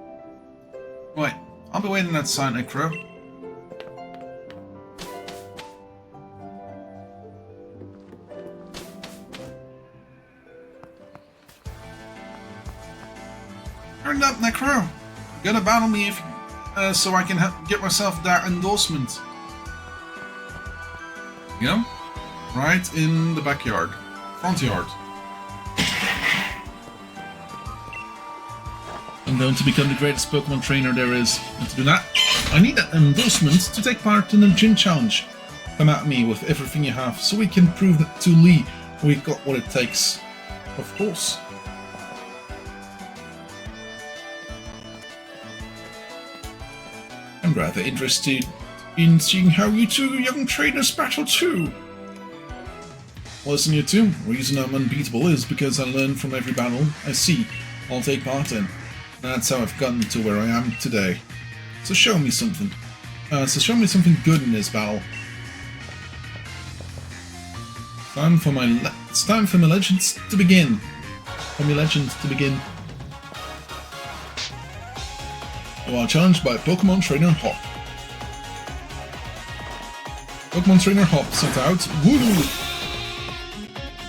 Right, I'll be waiting outside, Necro. Hurry up, Necro! You gotta battle me if, so I can get myself that endorsement. Yeah? Right in the backyard. Front yard. I'm going to become the greatest Pokemon trainer there is. And to do that, I need that endorsement to take part in the gym challenge. Come at me with everything you have, so we can prove that to Lee we got what it takes. Of course. I'm rather interested in seeing how you two young trainers battle too. Listen, you two, the reason I'm unbeatable is because I learn from every battle I see I'll take part in. That's how I've gotten to where I am today. So show me something. Good in this battle. It's time for my legends to begin. You are challenged by Pokemon Trainer Hop. Pokemon Trainer Hop sent out. Woo!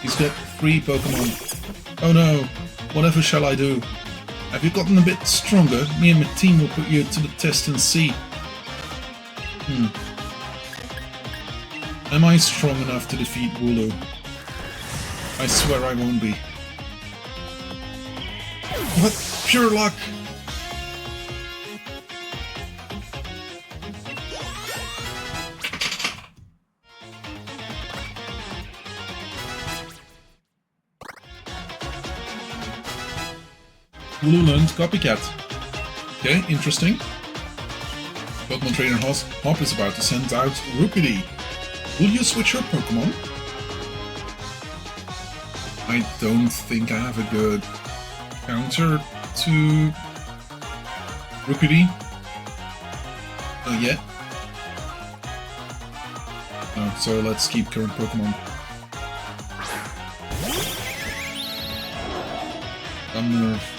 He's got 3 Pokemon. Oh no, whatever shall I do? Have you gotten a bit stronger? Me and my team will put you to the test and see. Am I strong enough to defeat Wooloo? I swear I won't be. What pure luck! Wooloo learned Copycat. Okay, interesting. Pokemon Trainer Hop is about to send out Grookey. Will you switch your Pokemon? I don't think I have a good counter to Grookey. Not yet. No, so let's keep current Pokemon. Nerve.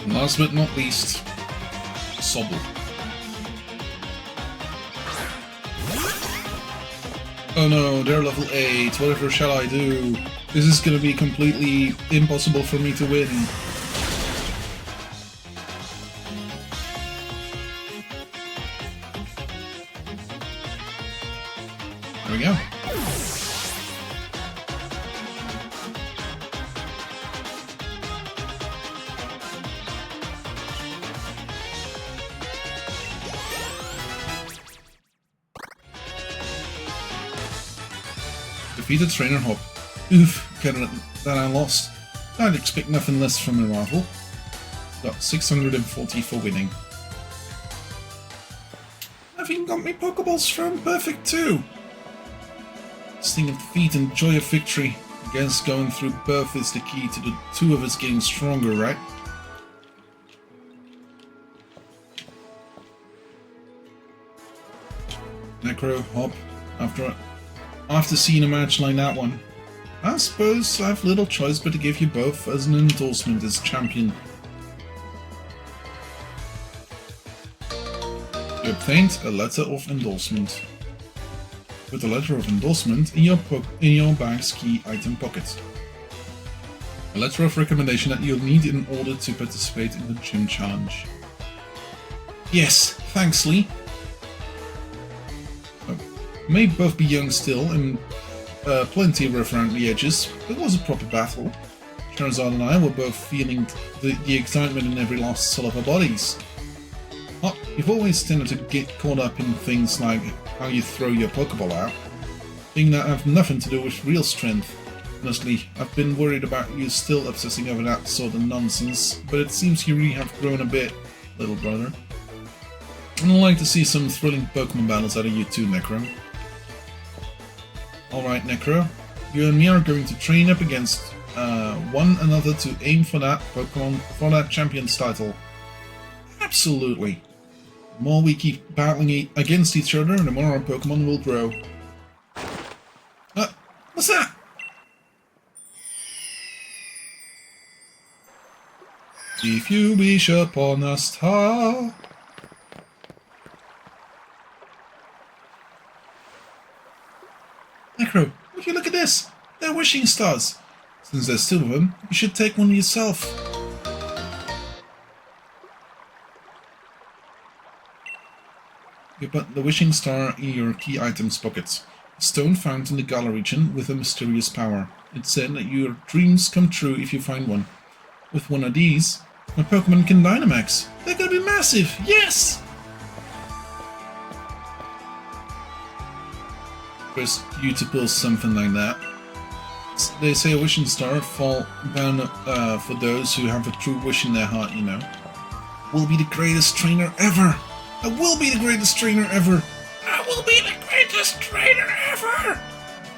Last but not least, Sobble. Oh no, they're level 8, whatever shall I do? This is gonna be completely impossible for me to win. There we go. Defeated Trainer Hop. Oof, that I lost. I'd expect nothing less from a rival. Got 640 for winning. I've even got me Pokeballs from Perfect too. Sting of defeat and joy of victory. I guess going through birth is the key to the two of us getting stronger, right? Necro, Hop, after seeing a match like that one, I suppose I have little choice but to give you both as an endorsement as champion. You obtained a letter of endorsement. Put the letter of endorsement in your bag's key item pocket. A letter of recommendation that you'll need in order to participate in the gym challenge. Yes, thanks, Lee. May both be young still and plenty rough around the edges, but it was a proper battle. Charizard and I were both feeling the excitement in every last cell of our bodies. Oh, you've always tended to get caught up in things like how you throw your Pokeball out, things that have nothing to do with real strength. Honestly, I've been worried about you still obsessing over that sort of nonsense, but it seems you really have grown a bit, little brother. And I'd like to see some thrilling Pokemon battles out of you too, Necro. Alright, Necro, you and me are going to train up against one another to aim for that Pokemon, for that champion's title. Absolutely. The more we keep battling against each other, the more our Pokemon will grow. What's that? If you wish upon a star. Necro, would you look at this? They're wishing stars. Since there's two of them, you should take one yourself. You put the wishing star in your key items pockets. A stone found in the Galar region with a mysterious power. It's said that your dreams come true if you find one. With one of these, my Pokemon can Dynamax. They're gonna be massive! Yes! First, you to pull something like that. They say a wishing star fall down for those who have a true wish in their heart, you know. Will be the greatest trainer ever! I will be the greatest trainer ever! I will be the greatest trainer ever!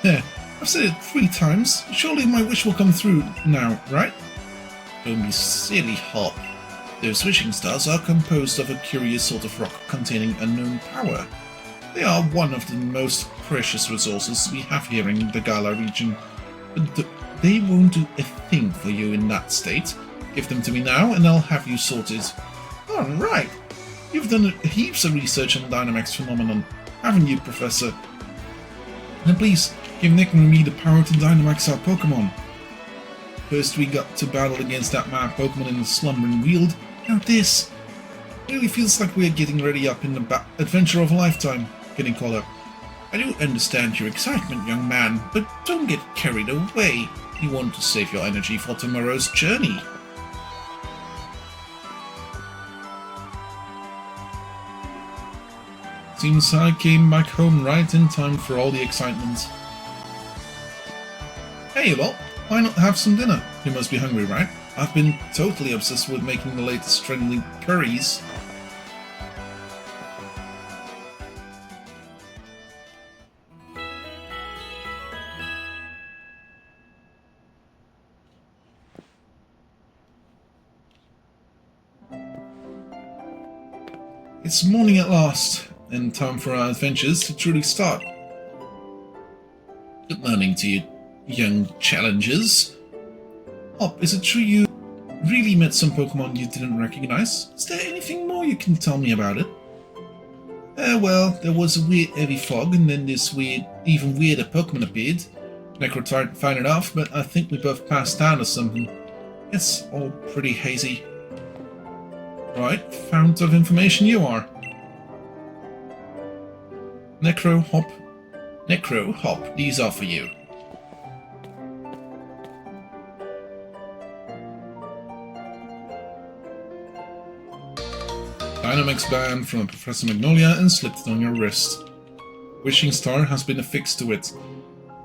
Yeah, I've said it 3 times. Surely my wish will come through now, right? Don't be silly, Hop. Those wishing stars are composed of a curious sort of rock containing unknown power. They are one of the most precious resources we have here in the Galar region. But they won't do a thing for you in that state. Give them to me now and I'll have you sorted. Alright. You've done heaps of research on the Dynamax phenomenon, haven't you, Professor? Now please, give Nick and me the power to Dynamax our Pokemon. First we got to battle against that mad Pokemon in the slumbering field. Now this. It really feels like we're getting ready up in the adventure of a lifetime. Getting caught up. I do understand your excitement, young man, but don't get carried away. You want to save your energy for tomorrow's journey. Seems I came back home right in time for all the excitement. Hey lot, why not have some dinner? You must be hungry, right? I've been totally obsessed with making the latest trendy curries. It's morning at last, and time for our adventures to truly start. Good morning to you, young challengers. Oh, is it true you really met some Pokemon you didn't recognize? Is there anything more you can tell me about it? Well, there was a weird heavy fog, and then this even weirder Pokemon appeared. Necro tried to find it off, but I think we both passed out or something. It's all pretty hazy. Right, fount of information you are. Necro, Hop, these are for you. Dynamax band from Professor Magnolia and slipped it on your wrist. Wishing Star has been affixed to it.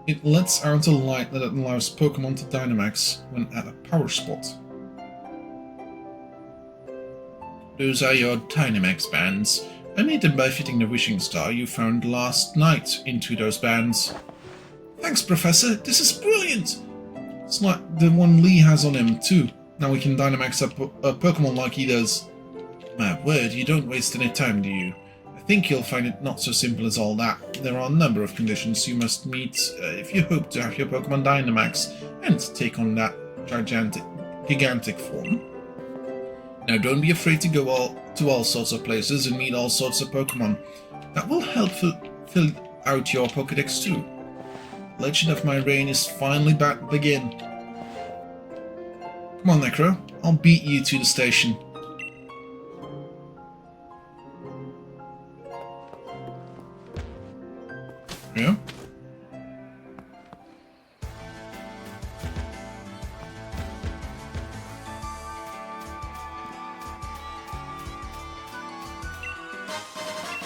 It lets out a light that allows Pokemon to Dynamax when at a power spot. Those are your Dynamax bands. I made them by fitting the wishing star you found last night into those bands. Thanks, Professor. This is brilliant! It's like the one Lee has on him, too. Now we can Dynamax a Pokemon like he does. My word, you don't waste any time, do you? I think you'll find it not so simple as all that. There are a number of conditions you must meet if you hope to have your Pokemon Dynamax and take on that gigantic form. Now don't be afraid to go to all sorts of places and meet all sorts of Pokemon. That will help fill out your Pokédex too. Legend of my reign is finally about to begin. Come on, Necro, I'll beat you to the station. Yeah.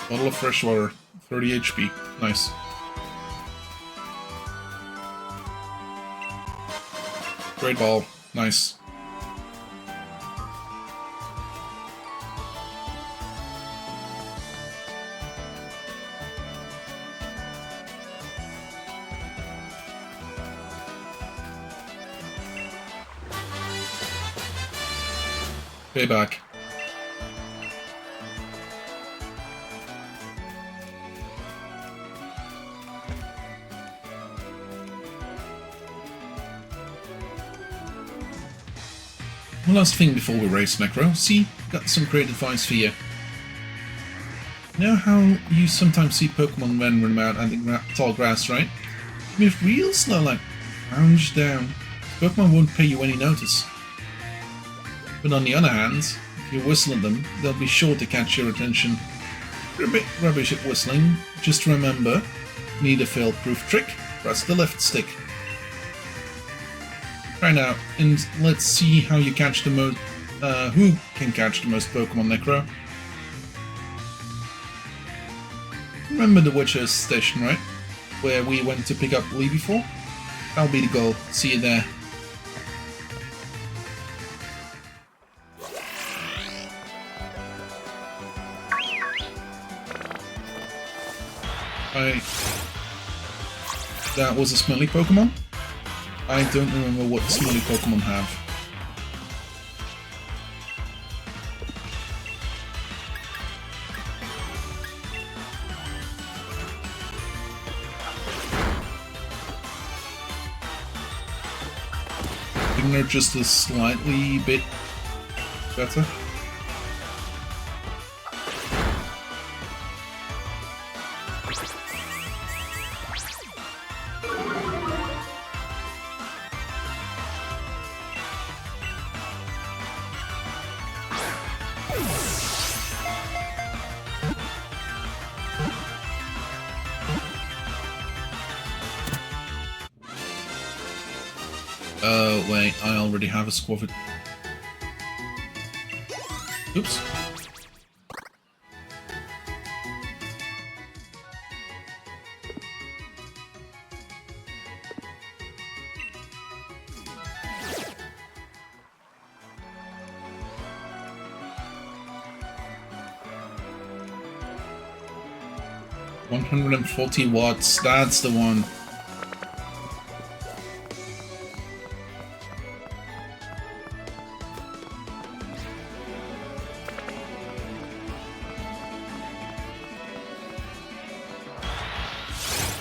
Bottle of fresh water, 30 HP. Nice. Great ball. Nice. Payback. One last thing before we race, Necro. See, got some great advice for you. You know how you sometimes see Pokemon run about at the tall grass, right? With real slow, like, lounge down. Pokemon won't pay you any notice. But on the other hand, if you whistle at them, they'll be sure to catch your attention. You're a bit rubbish at whistling. Just remember, need a fail-proof trick, press the left stick. Try now, and let's see how you catch the most. Who can catch the most Pokemon, Necro? Remember the Witcher's station, right? Where we went to pick up Lee before? That'll be the goal. See you there. That was a smelly Pokemon? I don't remember what smelly Pokemon have. I think they're just a slightly bit better. Wait, I already have a squad. Oops. $140, that's the one.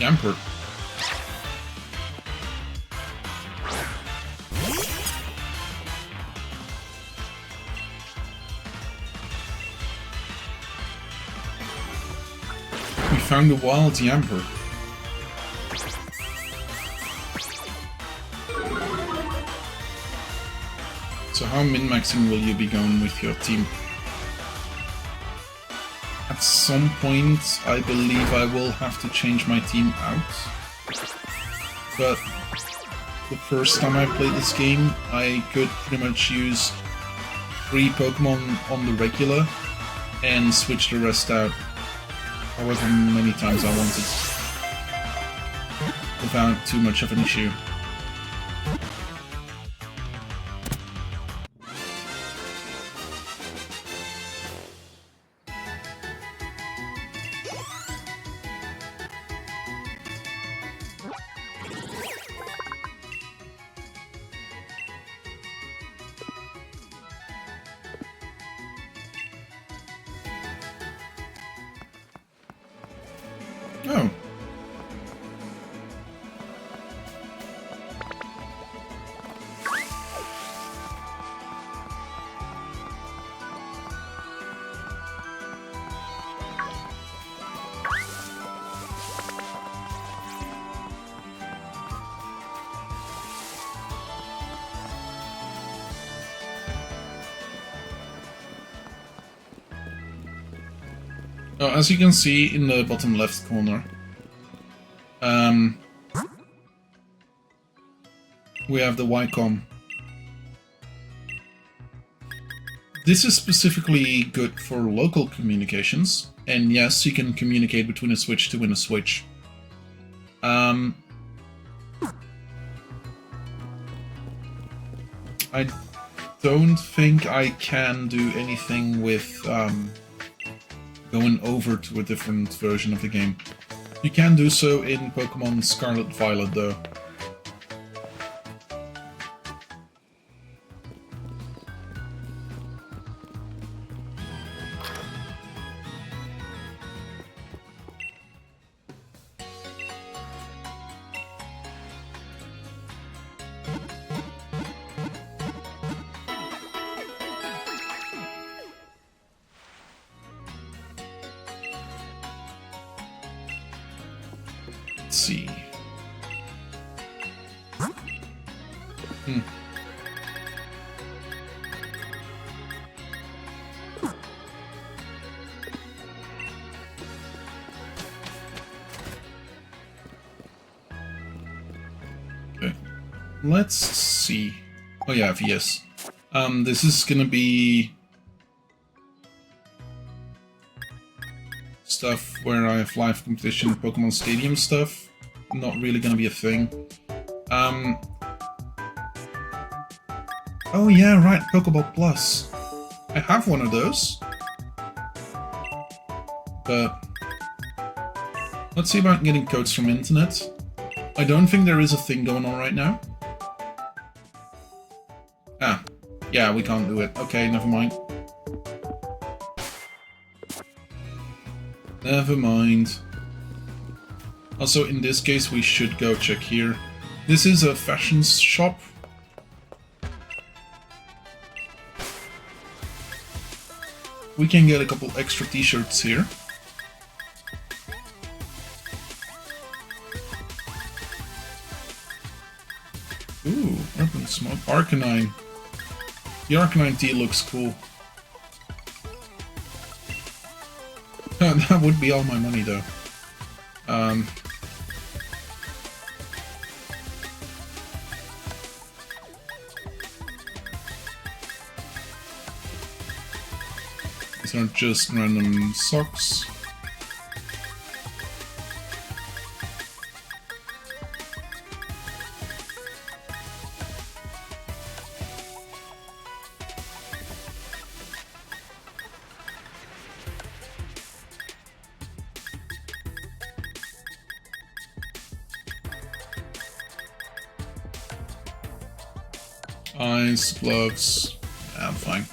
Emperor. We found a wild Yamper. So how min-maxing will you be going with your team? At some point, I believe I will have to change my team out. But the first time I played this game, I could pretty much use 3 Pokemon on the regular and switch the rest out however many times I wanted without too much of an issue. Oh. As you can see in the bottom left corner, we have the Ycom. This is specifically good for local communications, and yes, you can communicate between a Switch 2 and a Switch. I don't think I can do anything with going over to a different version of the game. You can do so in Pokémon Scarlet Violet though. Let's see. Okay. Let's see. Oh yeah, VS. This is gonna be stuff where I have live competition Pokemon Stadium stuff. Not really gonna be a thing. Oh yeah, right, Pokeball Plus. I have one of those. But let's see about getting codes from internet. I don't think there is a thing going on right now. Ah, yeah, we can't do it. Okay, never mind. Never mind. Also, in this case, we should go check here. This is a fashion shop. We can get a couple extra t-shirts here. Ooh, Urban Smoke. Arcanine. The Arcanine tee looks cool. That would be all my money, though. These are just random socks. Eyes, gloves. Yeah, I'm fine.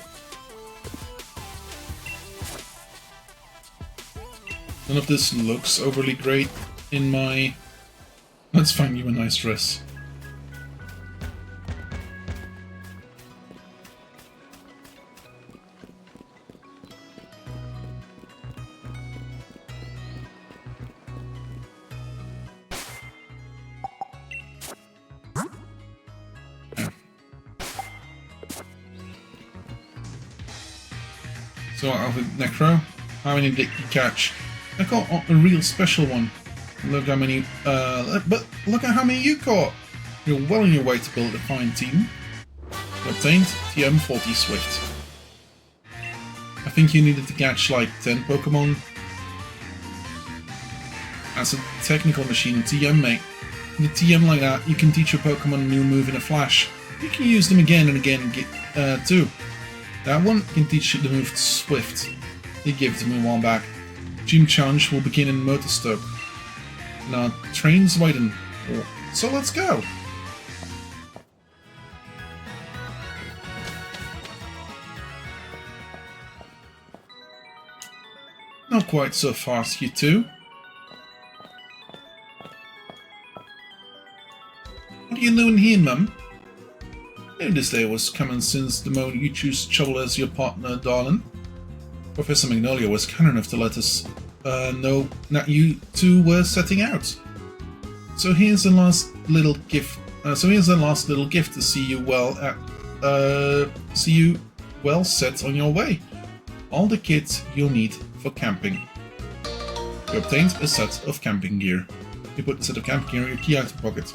None of this looks overly great in my... Let's find you a nice dress. So I'll Necro. How many did you catch? I caught a real special one. Look how many, but look at how many you caught. You're well on your way to build a fine team. You obtained TM40 Swift. I think you needed to catch like 10 Pokemon. As a technical machine, TM mate. With a TM like that, you can teach your Pokemon a new move in a flash. You can use them again and again too. That one can teach you the move Swift. He gave it to me a while back. Gym Challenge will begin in Motostoke. Now, trains waiting. So let's go! Not quite so fast, you two. What are you doing here, Mum? Knew this day was coming since the moment you choose trouble as your partner, darling. Professor Magnolia was kind enough to let us know that you two were setting out. So here's the last little gift. To see you well set on your way. All the kit you'll need for camping. You obtained a set of camping gear. You put the set of camping gear in your key item pocket.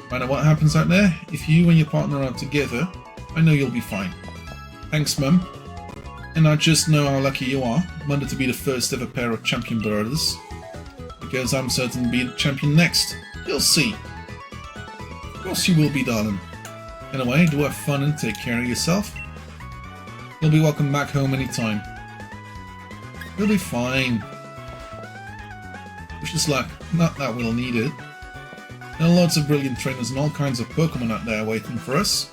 No matter what happens out there, if you and your partner are together, I know you'll be fine. Thanks, Mum. And I just know how lucky you are, Monday to be the first ever pair of champion brothers. Because I'm certain to be the champion next. You'll see. Of course you will be, darling. Anyway, do have fun and take care of yourself. You'll be welcome back home anytime. You'll be fine. Wish us luck. Not that we'll need it. There are lots of brilliant trainers and all kinds of Pokémon out there waiting for us.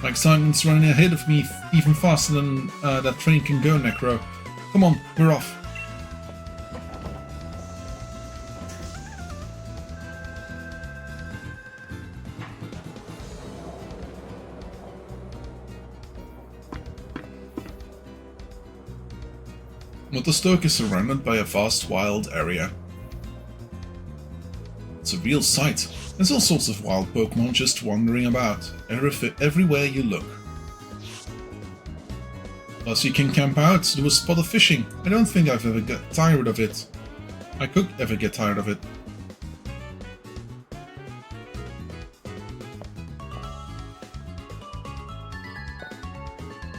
My excitement's running ahead of me even faster than that train can go, Necro. Come on, we're off. Motostoke is surrounded by a vast wild area. It's a real sight. There's all sorts of wild Pokémon just wandering about, everywhere you look. Plus you can camp out, do a spot of fishing. I don't think I've ever got tired of it. I could ever get tired of it.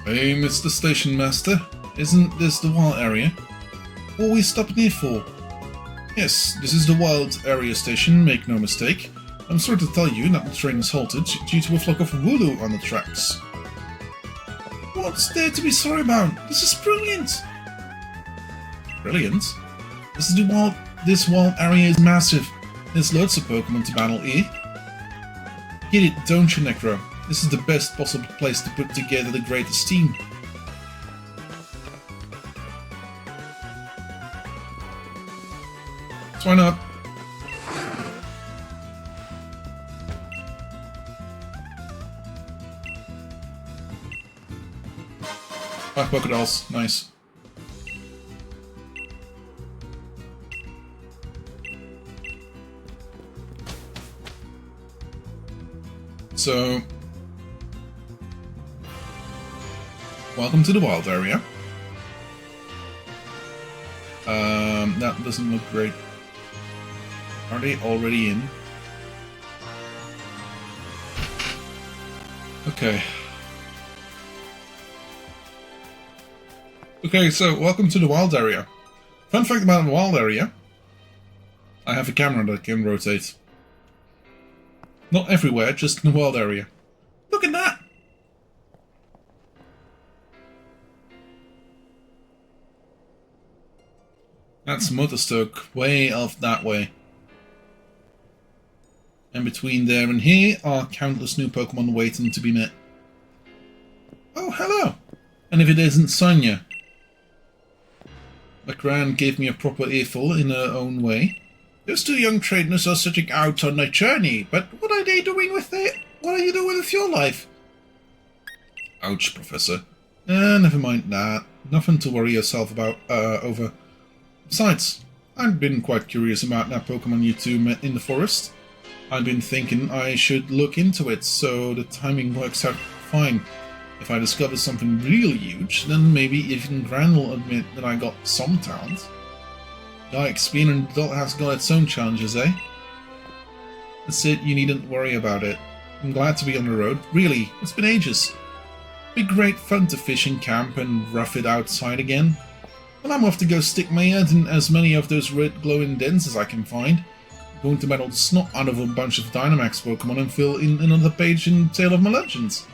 Hey, Mr. Station Master. Isn't this the wild area? What are we stopping here for? Yes, this is the wild area station, make no mistake. I'm sorry to tell you that the train is halted due to a flock of wooloo on the tracks. What's there to be sorry about? This is brilliant! Brilliant? This wild area is massive. There's loads of Pokémon to battle here. Get it, don't you, Necro? This is the best possible place to put together the greatest team. So why not? 5 Pokédolls, nice. So, welcome to the wild area. That doesn't look great. Are they already in? Okay. Okay, so welcome to the wild area. Fun fact about the wild area. I have a camera that can rotate. Not everywhere, just in the wild area. Look at that! That's Motostoke, way off that way. And between there and here are countless new Pokemon waiting to be met. Oh, hello! And if it isn't Sonia. McGran gave me a proper earful in her own way. Those two young trainers are setting out on a journey, but what are they doing with it? What are you doing with your life? Ouch, Professor. Never mind that. Nothing to worry yourself about, over. Besides, I've been quite curious about that Pokemon you two met in the forest. I've been thinking I should look into it, so the timing works out fine. If I discover something really huge, then maybe even Gran will admit that I got some talent. Yikes, being an adult has got its own challenges, eh? That's it, you needn't worry about it. I'm glad to be on the road. Really, it's been ages. Be great fun to fish and camp and rough it outside again. Well, I'm off to go stick my head in as many of those red glowing dens as I can find. I'm going to battle the snot out of a bunch of Dynamax Pokemon and fill in another page in Tale of My Legends.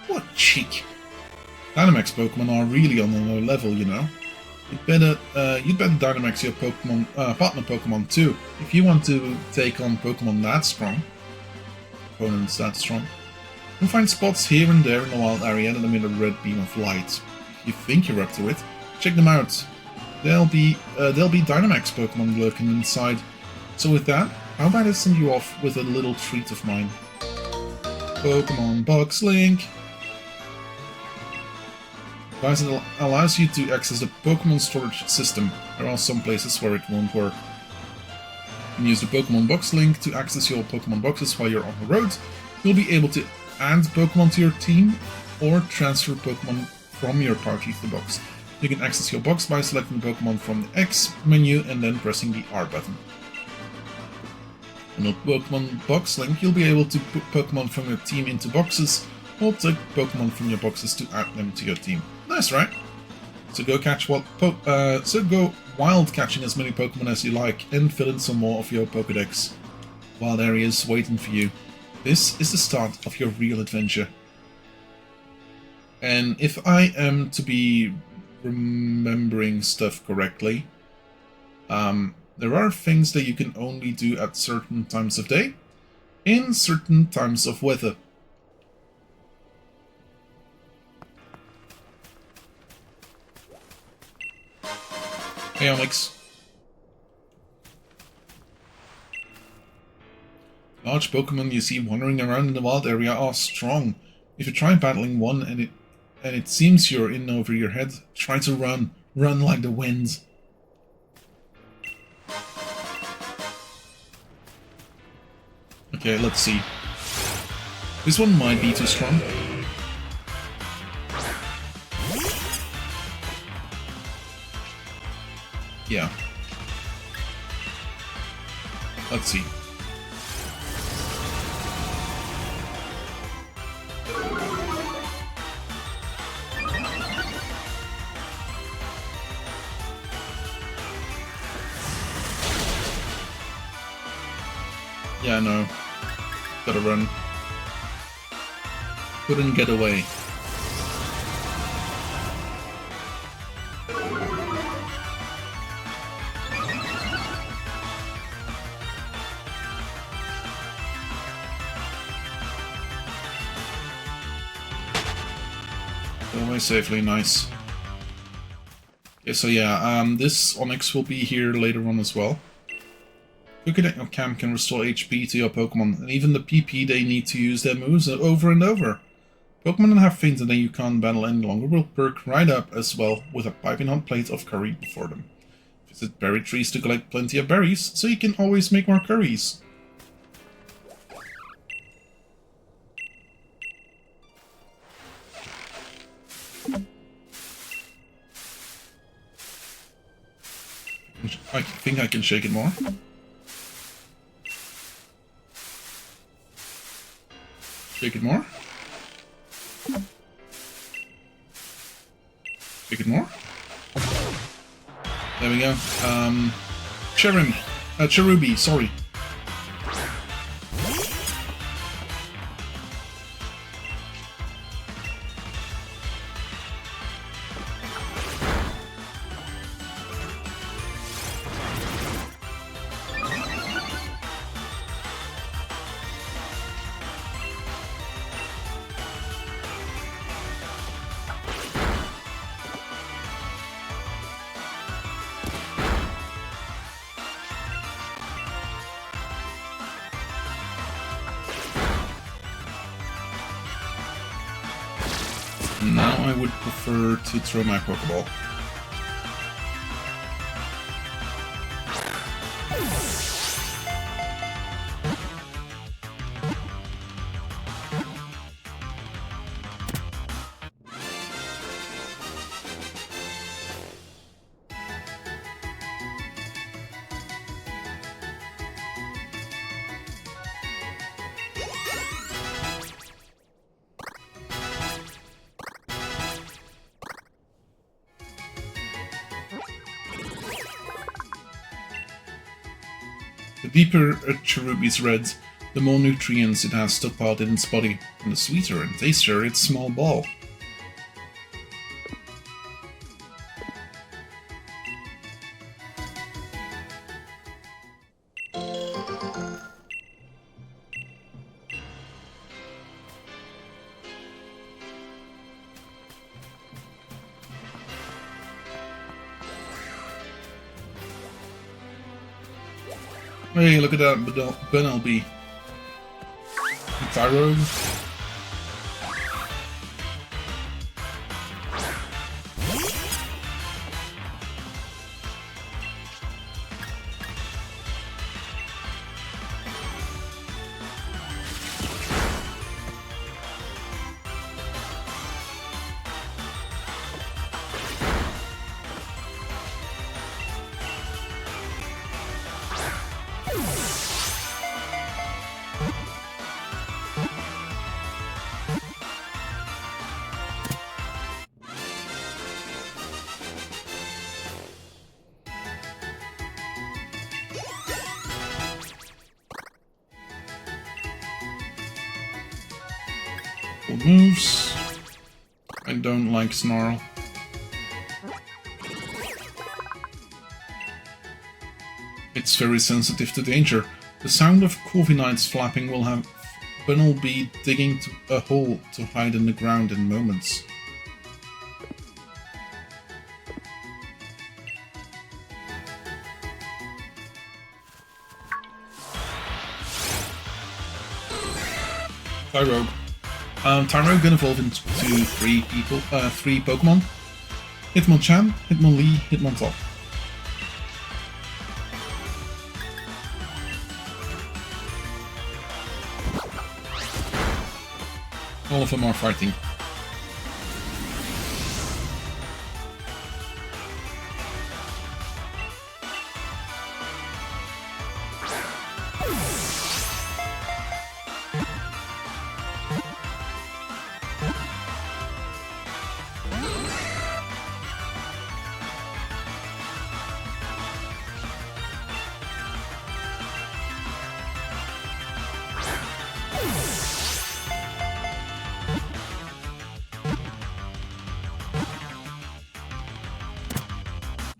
What cheek! Dynamax Pokemon are really on a low level, you know. You'd better Dynamax your Pokemon, partner Pokemon too, if you want to take on Pokemon that strong. Opponents that strong. You'll find spots here and there in the wild area that emit a red beam of light. If you think you're up to it, check them out. there'll be Dynamax Pokemon lurking inside. So with that, how about I send you off with a little treat of mine? Pokemon Box Link. Guys, it allows you to access the Pokemon storage system. There are some places where it won't work. You can use the Pokemon Box Link to access your Pokemon boxes while you're on the road. You'll be able to add Pokemon to your team or transfer Pokemon from your party to the box. You can access your box by selecting the Pokemon from the X menu and then pressing the R button. On the Pokemon Box Link, you'll be able to put Pokemon from your team into boxes or take Pokemon from your boxes to add them to your team. Nice, right? So go go wild catching as many Pokemon as you like and fill in some more of your Pokédex. Wild areas waiting for you. This is the start of your real adventure. And if I am to be remembering stuff correctly, there are things that you can only do at certain times of day, in certain times of weather. Hey Onyx. Large Pokemon you see wandering around in the wild area are strong. If you try battling one and it seems you're in over your head, try to run. Run like the wind. Okay, let's see. This one might be too strong. Yeah. Let's see. Yeah, no. Gotta run. Couldn't get away. Got away safely, nice. Okay, so yeah, this Onyx will be here later on as well. Cooking at your camp can restore HP to your Pokemon, and even the PP they need to use their moves over and over. Pokemon that have fainted and you can't battle any longer will perk right up as well with a piping hot plate of curry before them. Visit berry trees to collect plenty of berries, so you can always make more curries. I think I can shake it more. Shake it more. Shake it more. There we go. Cherubi, sorry. Now I would prefer to throw my Pokeball. The deeper a Cherubi's red, the more nutrients it has stockpiled in its body, and the sweeter and tastier its small ball. Hey, look at that Bunnelby. Thyroid. Moves. I don't like Snarl. It's very sensitive to danger. The sound of Corviknight's flapping will have Bunnelby digging a hole to hide in the ground in moments. Tyrogue. Tyrogue can evolve into three Pokemon. Hitmonchan, Hitmonlee, Hitmontop. All of them are fighting.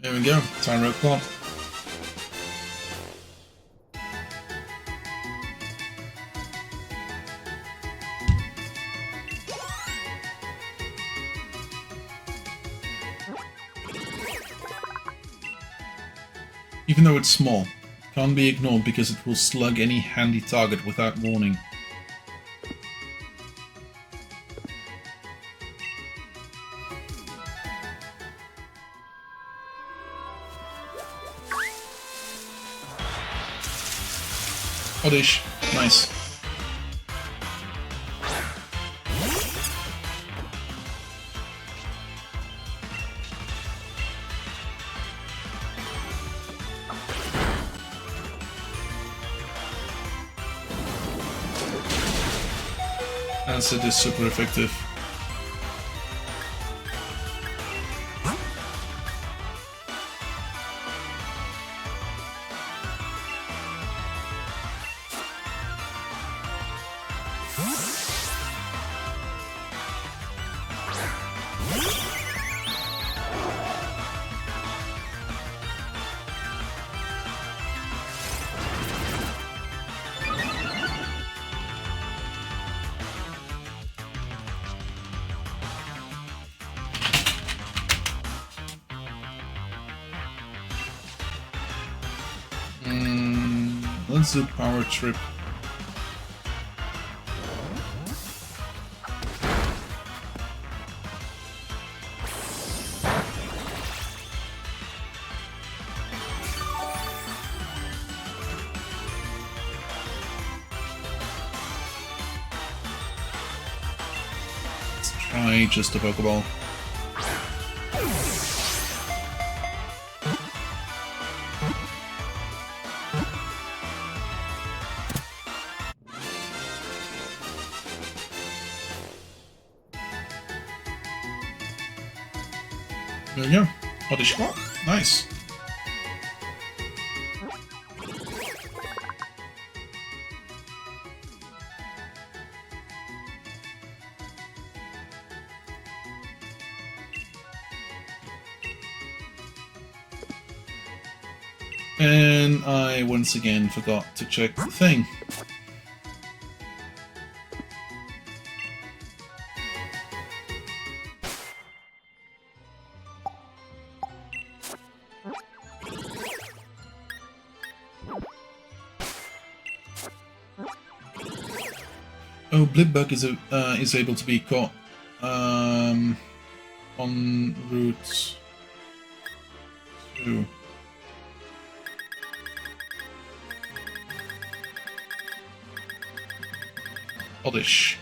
There we go, Tyrogue Claw. Even though it's small, it can't be ignored because it will slug any handy target without warning. Oddish. Nice. Acid is super effective. Let's do Power Trip. Let's try just a Pokeball. There we go. Oddish Claw. Nice. And I once again forgot to check the thing. Oh, Blipbug is able to be caught on route 2. Oddish.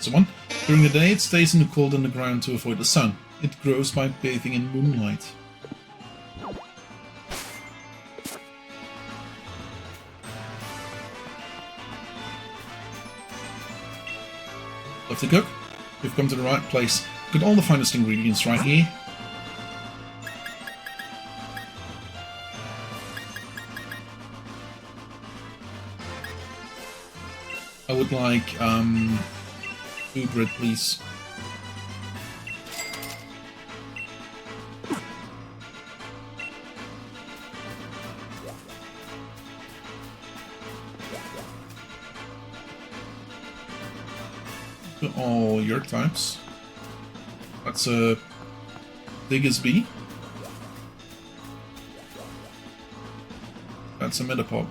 Someone. During the day, it stays in the cold underground to avoid the sun. It grows by bathing in moonlight. Love to cook? You've come to the right place. Got all the finest ingredients right here. I would like food bread, please. All your types. That's a Diggersby. That's a Metapod.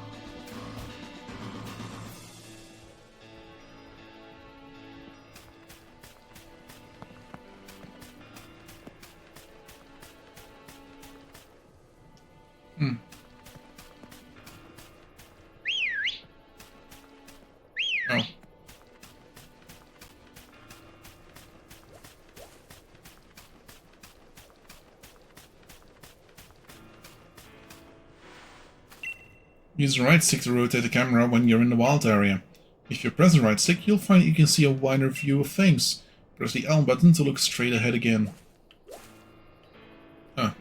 Oh. Use the right stick to rotate the camera when you're in the wild area. If you press the right stick, you'll find you can see a wider view of things. Press the L button to look straight ahead again. Huh.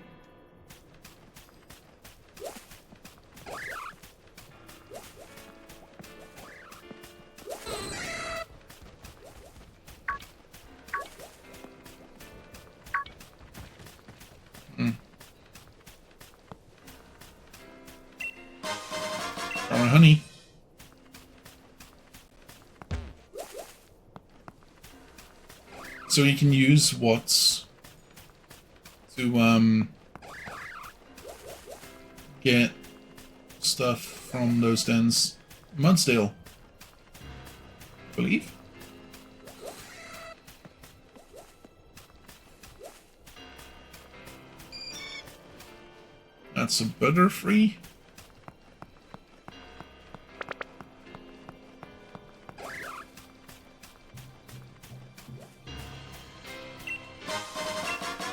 Honey. So you can use Watts to get stuff from those dens. Mudsdale, I believe. That's a Butterfree.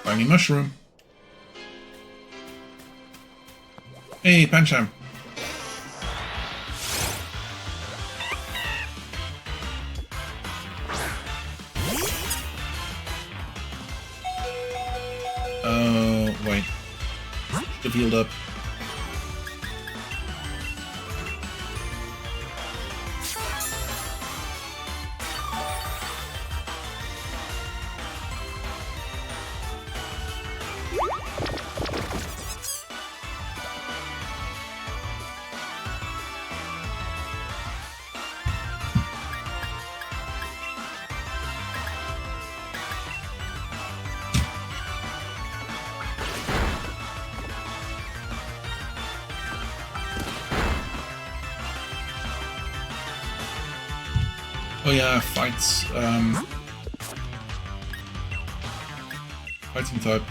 Tiny mushroom. Hey, Pancham. Oh, wait. Should have healed up. Oh yeah, fights, fighting type.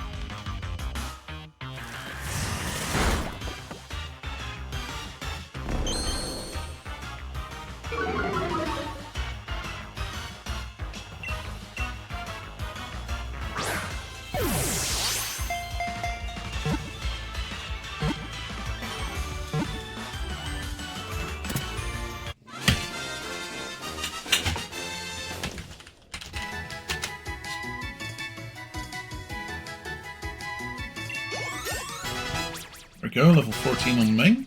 There we go, level 14 on Ming.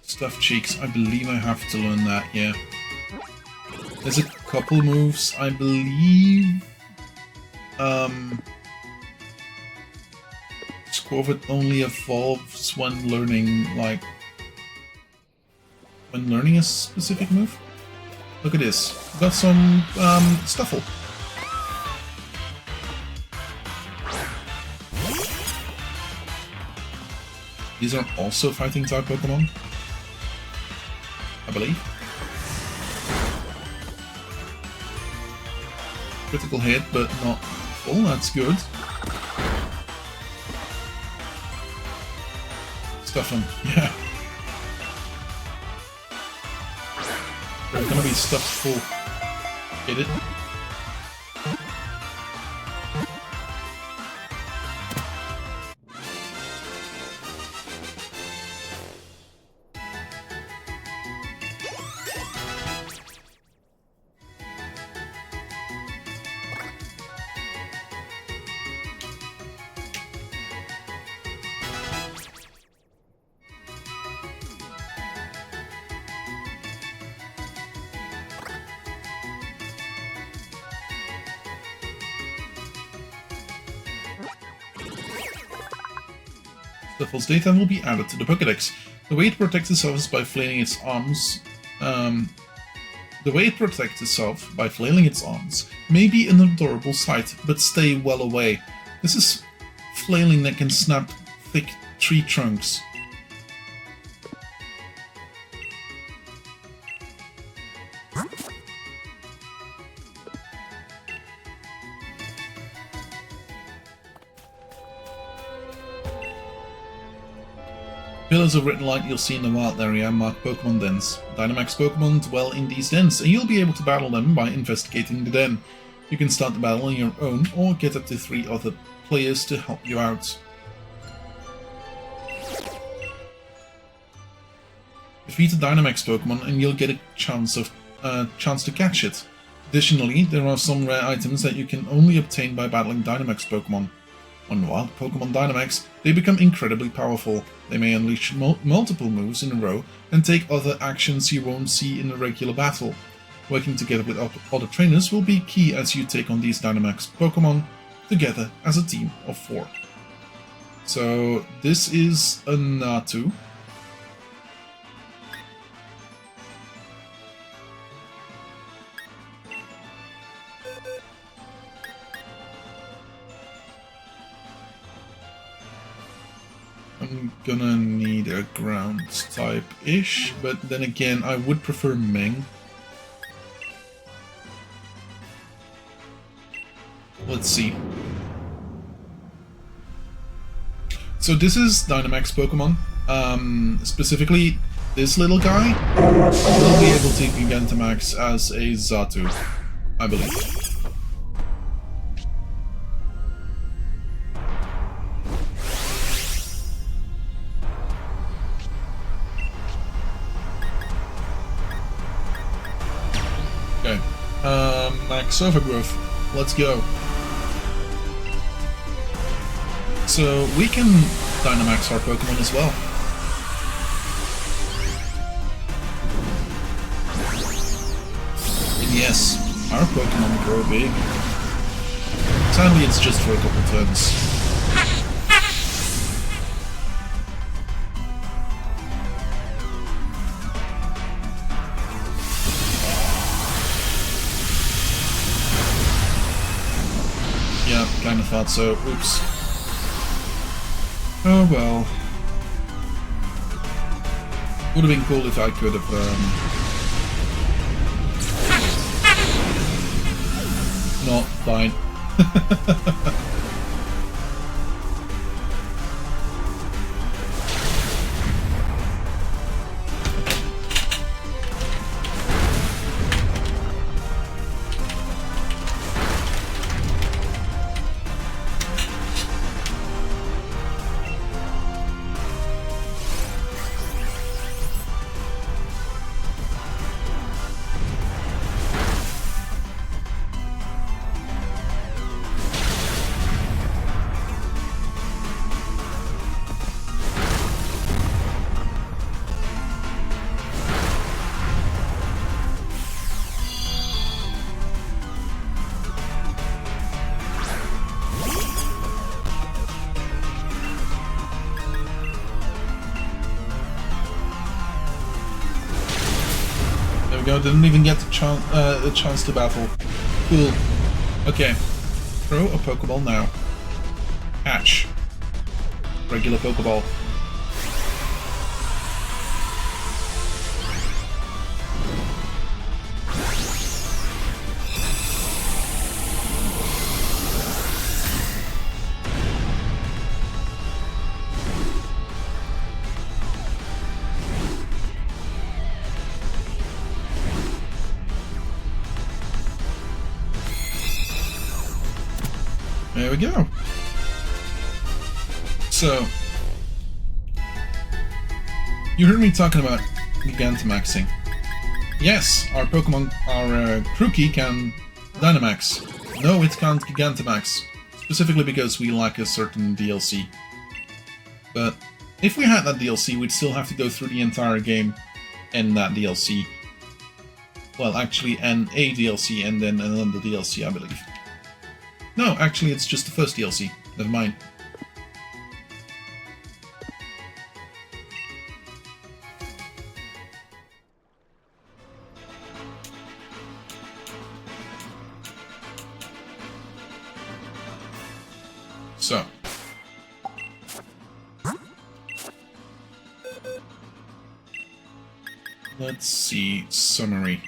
Stuffed Cheeks, I believe I have to learn that, yeah. There's a couple moves, I believe Squirvet only evolves when learning, like, when learning a specific move. Look at this. Got some Stuffle. These are also fighting type Pokemon, I believe. Critical hit, but not full. That's good. Stuff them, yeah. They're gonna be stuffed full. Get it? Stuffle's data will be added to the Pokédex. The way it protects itself is by flailing its arms. The way it protects itself by flailing its arms may be an adorable sight, but stay well away. This is flailing that can snap thick tree trunks. Pillars of written light you'll see in the wild area mark Pokemon dens. Dynamax Pokemon dwell in these dens, and you'll be able to battle them by investigating the den. You can start the battle on your own, or get up to 3 other players to help you out. Defeat a Dynamax Pokemon and you'll get a chance to catch it. Additionally, there are some rare items that you can only obtain by battling Dynamax Pokemon. When wild Pokemon Dynamax, they become incredibly powerful. They may unleash multiple moves in a row and take other actions you won't see in a regular battle. Working together with other trainers will be key as you take on these Dynamax Pokemon together as a team of 4. So this is a Natu. I'm gonna need a ground type-ish, but then again, I would prefer Ming. Let's see. So this is Dynamax Pokemon. Specifically, this little guy will be able to Gigantamax as a Xatu, I believe. Okay, max overgrowth. Let's go. So we can Dynamax our Pokemon as well. And yes, our Pokemon grow big. Sadly, it's just for a couple turns. Yeah, kinda thought so. Oops. Oh well. Would have been cool if I could have, not fine. we go. Didn't even get the chance to battle. Cool. Okay. Throw a Pokeball now. Catch. Regular Pokeball. There we go. So, you heard me talking about Gigantamaxing. Yes, our Pokemon, our Grookey can Dynamax. No, it can't Gigantamax. Specifically because we lack a certain DLC. But if we had that DLC, we'd still have to go through the entire game and that DLC. Well, actually, and a DLC and then another DLC, I believe. No, actually, it's just the first DLC. Never mind. So. Let's see. Summary.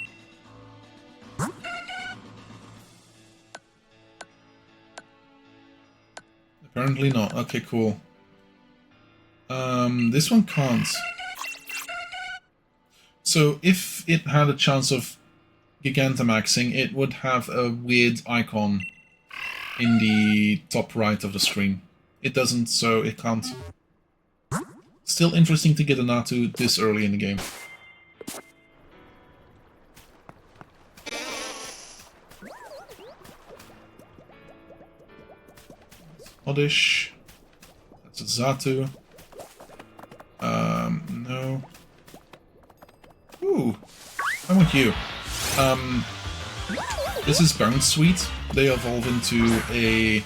Apparently not. Okay, cool. This one can't. So if it had a chance of Gigantamaxing, it would have a weird icon in the top right of the screen. It doesn't, so it can't. Still interesting to get a Natu this early in the game. Oddish. That's a Xatu. No. Ooh. I want you. This is Bounce Sweet. They evolve into a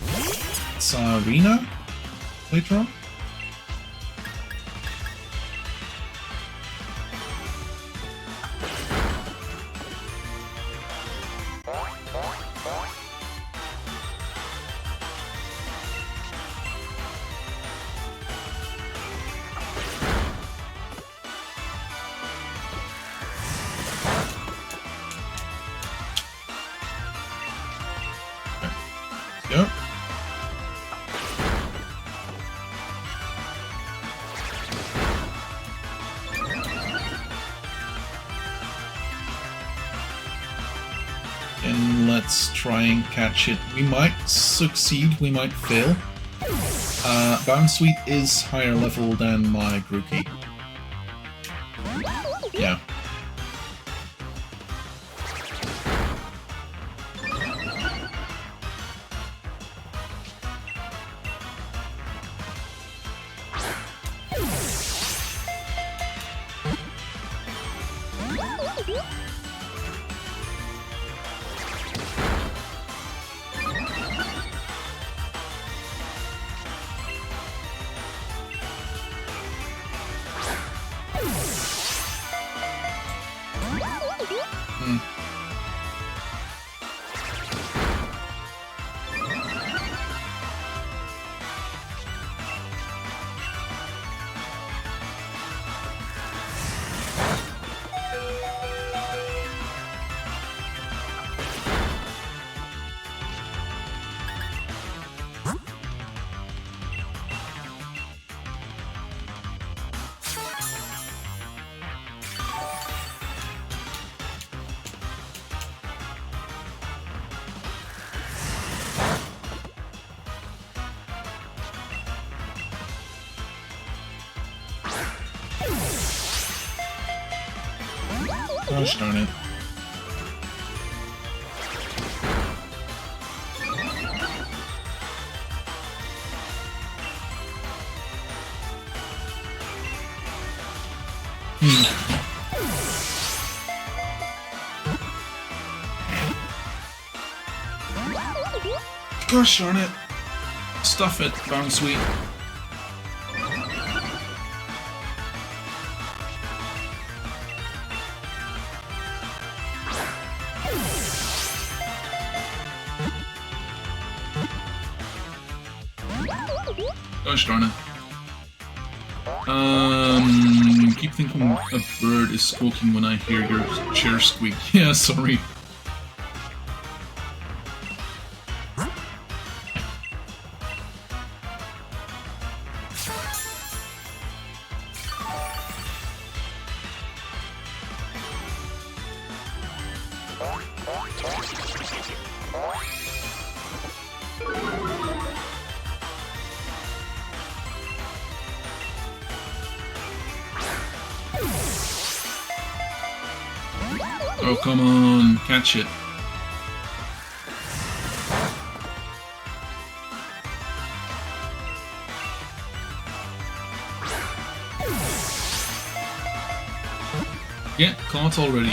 Tsarina later on. Yep. And let's try and catch it. We might succeed, we might fail. Bounce Sweet is higher level than my Grookey. Yeah. Gosh darn it. Gosh darn it. Stuff it, Bounce Sweet. Gosh darn it. Keep thinking a bird is squawking when I hear your chair squeak. Yeah, sorry. Oh, come on, catch it. Yeah, caught already.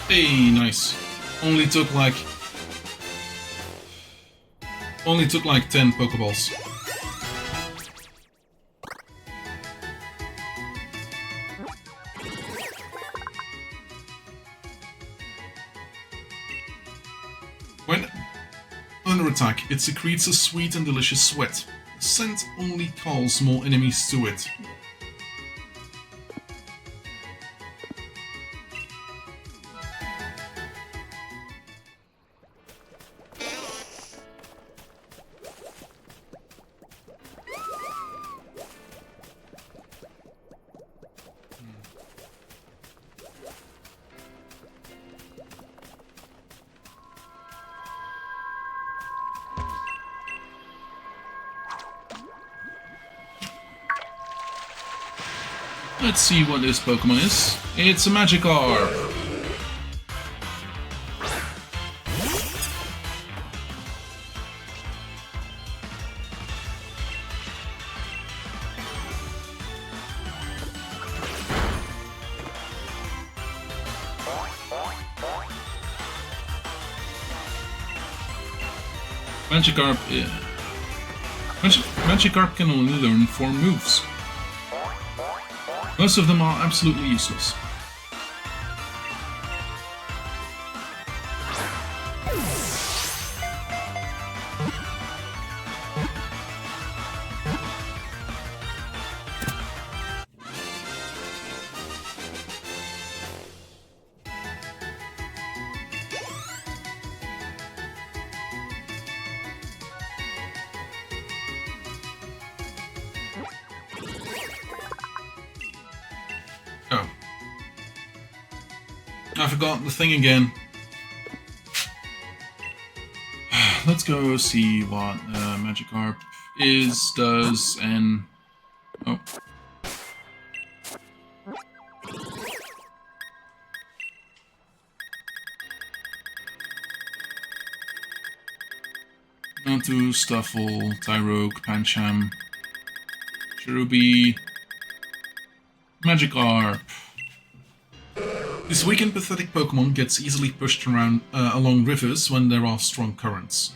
Hey, nice. Only took like 10 Pokeballs. When under attack, it secretes a sweet and delicious sweat. The scent only calls more enemies to it. Let's see what this Pokemon is. It's a Magikarp! Magikarp can only learn 4 moves. Most of them are absolutely useless. Oh. I forgot the thing again. Let's go see what Magikarp does, and... Oh. Nantu, Stuffle, Tyrogue, Pancham, Cherubi, Magikarp. This weak and pathetic Pokemon gets easily pushed around along rivers when there are strong currents.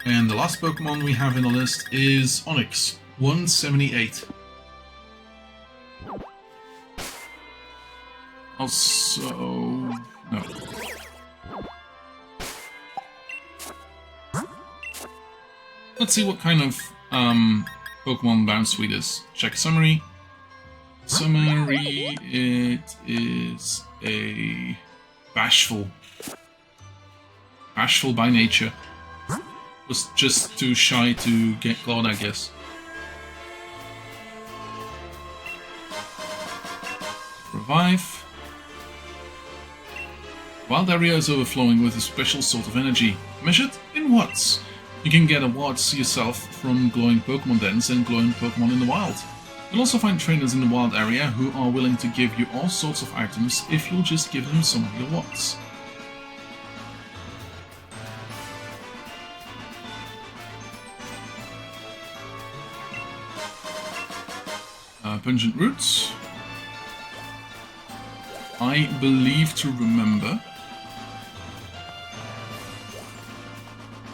And the last Pokemon we have in the list is Onix, 178. Also... no. Let's see what kind of Pokemon Bounce Suite is. Check summary. Summary, it is a bashful. Bashful by nature. Was just too shy to get caught, I guess. Revive. Wild area is overflowing with a special sort of energy. Measured in watts. You can get a watts yourself from glowing Pokemon dens and glowing Pokemon in the wild. You'll also find trainers in the wild area who are willing to give you all sorts of items if you'll just give them some of your watts. Pungent Roots. I believe to remember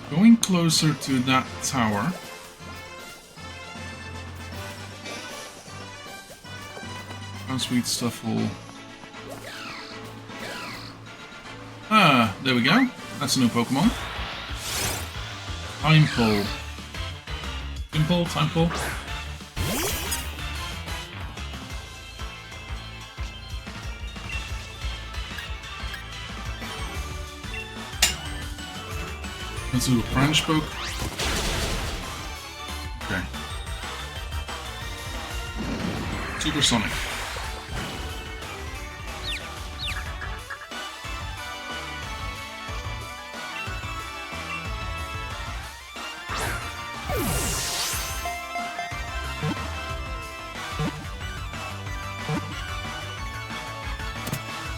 going closer to that tower. How sweet stuff will... Ah, there we go. That's a new Pokemon. Time Pull. Simple, Time Pull. Let's do a Crunch Poke. Okay. Supersonic.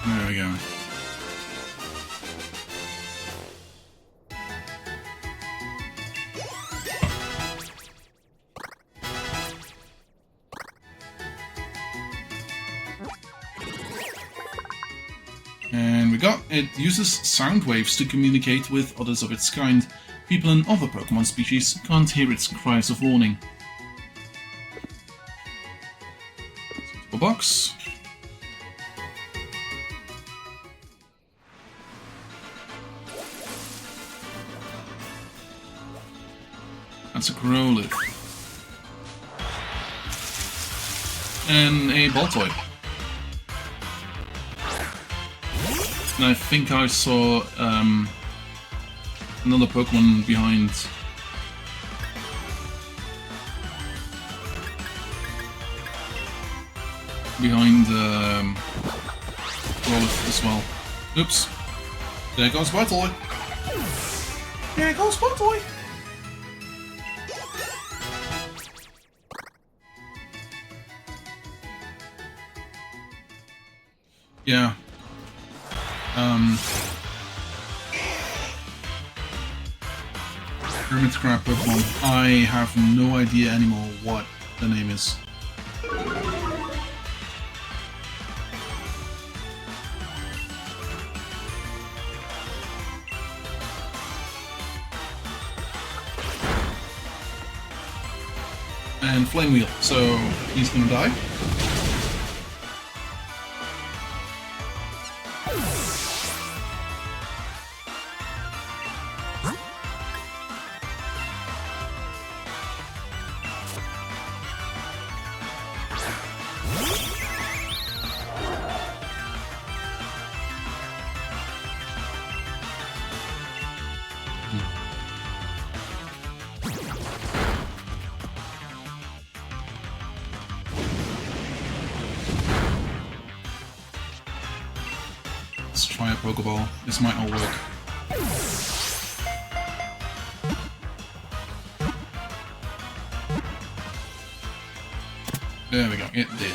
There we go. And we got, it uses sound waves to communicate with others of its kind. People in other Pokemon species can't hear its cries of warning. Suitable box. That's a Growlithe. And a Baltoy. And I think I saw another Pokemon behind. Growlithe as well. Oops. There goes Baltoy. There goes Baltoy. Yeah. Hermit Crab Pokemon. I have no idea anymore what the name is. And Flame Wheel, so he's gonna die. Let's try a Pokeball. This might not work. There we go, it did.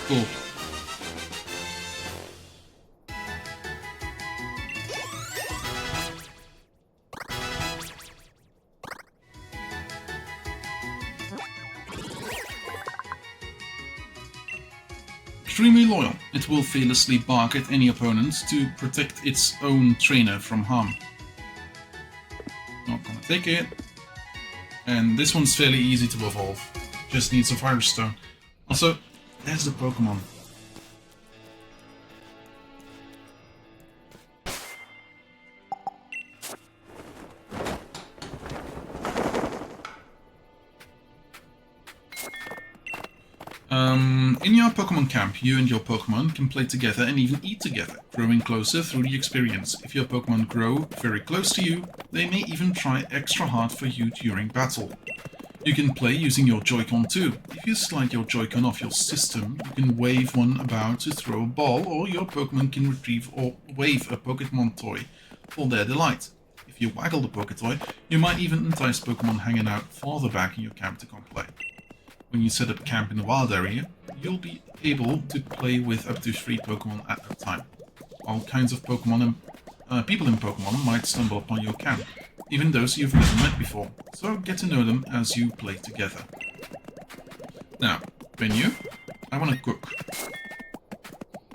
Cool. Extremely loyal, it will fearlessly bark at any opponent to protect its own trainer from harm. Not gonna take it. And this one's fairly easy to evolve. Just needs a Firestone. Also, there's the Pokemon. In your Pokemon camp, you and your Pokemon can play together and even eat together, growing closer through the experience. If your Pokemon grow very close to you, they may even try extra hard for you during battle. You can play using your Joy-Con too. If you slide your Joy-Con off your system, you can wave one about to throw a ball, or your Pokemon can retrieve or wave a Pokémon toy for their delight. If you waggle the Poketoy, you might even entice Pokemon hanging out farther back in your camp to come play. When you set up camp in a wild area, you'll be able to play with up to 3 Pokemon at a time. All kinds of Pokemon and people in Pokemon might stumble upon your camp, even those you've never met before, so get to know them as you play together. Now, venue, I want to cook.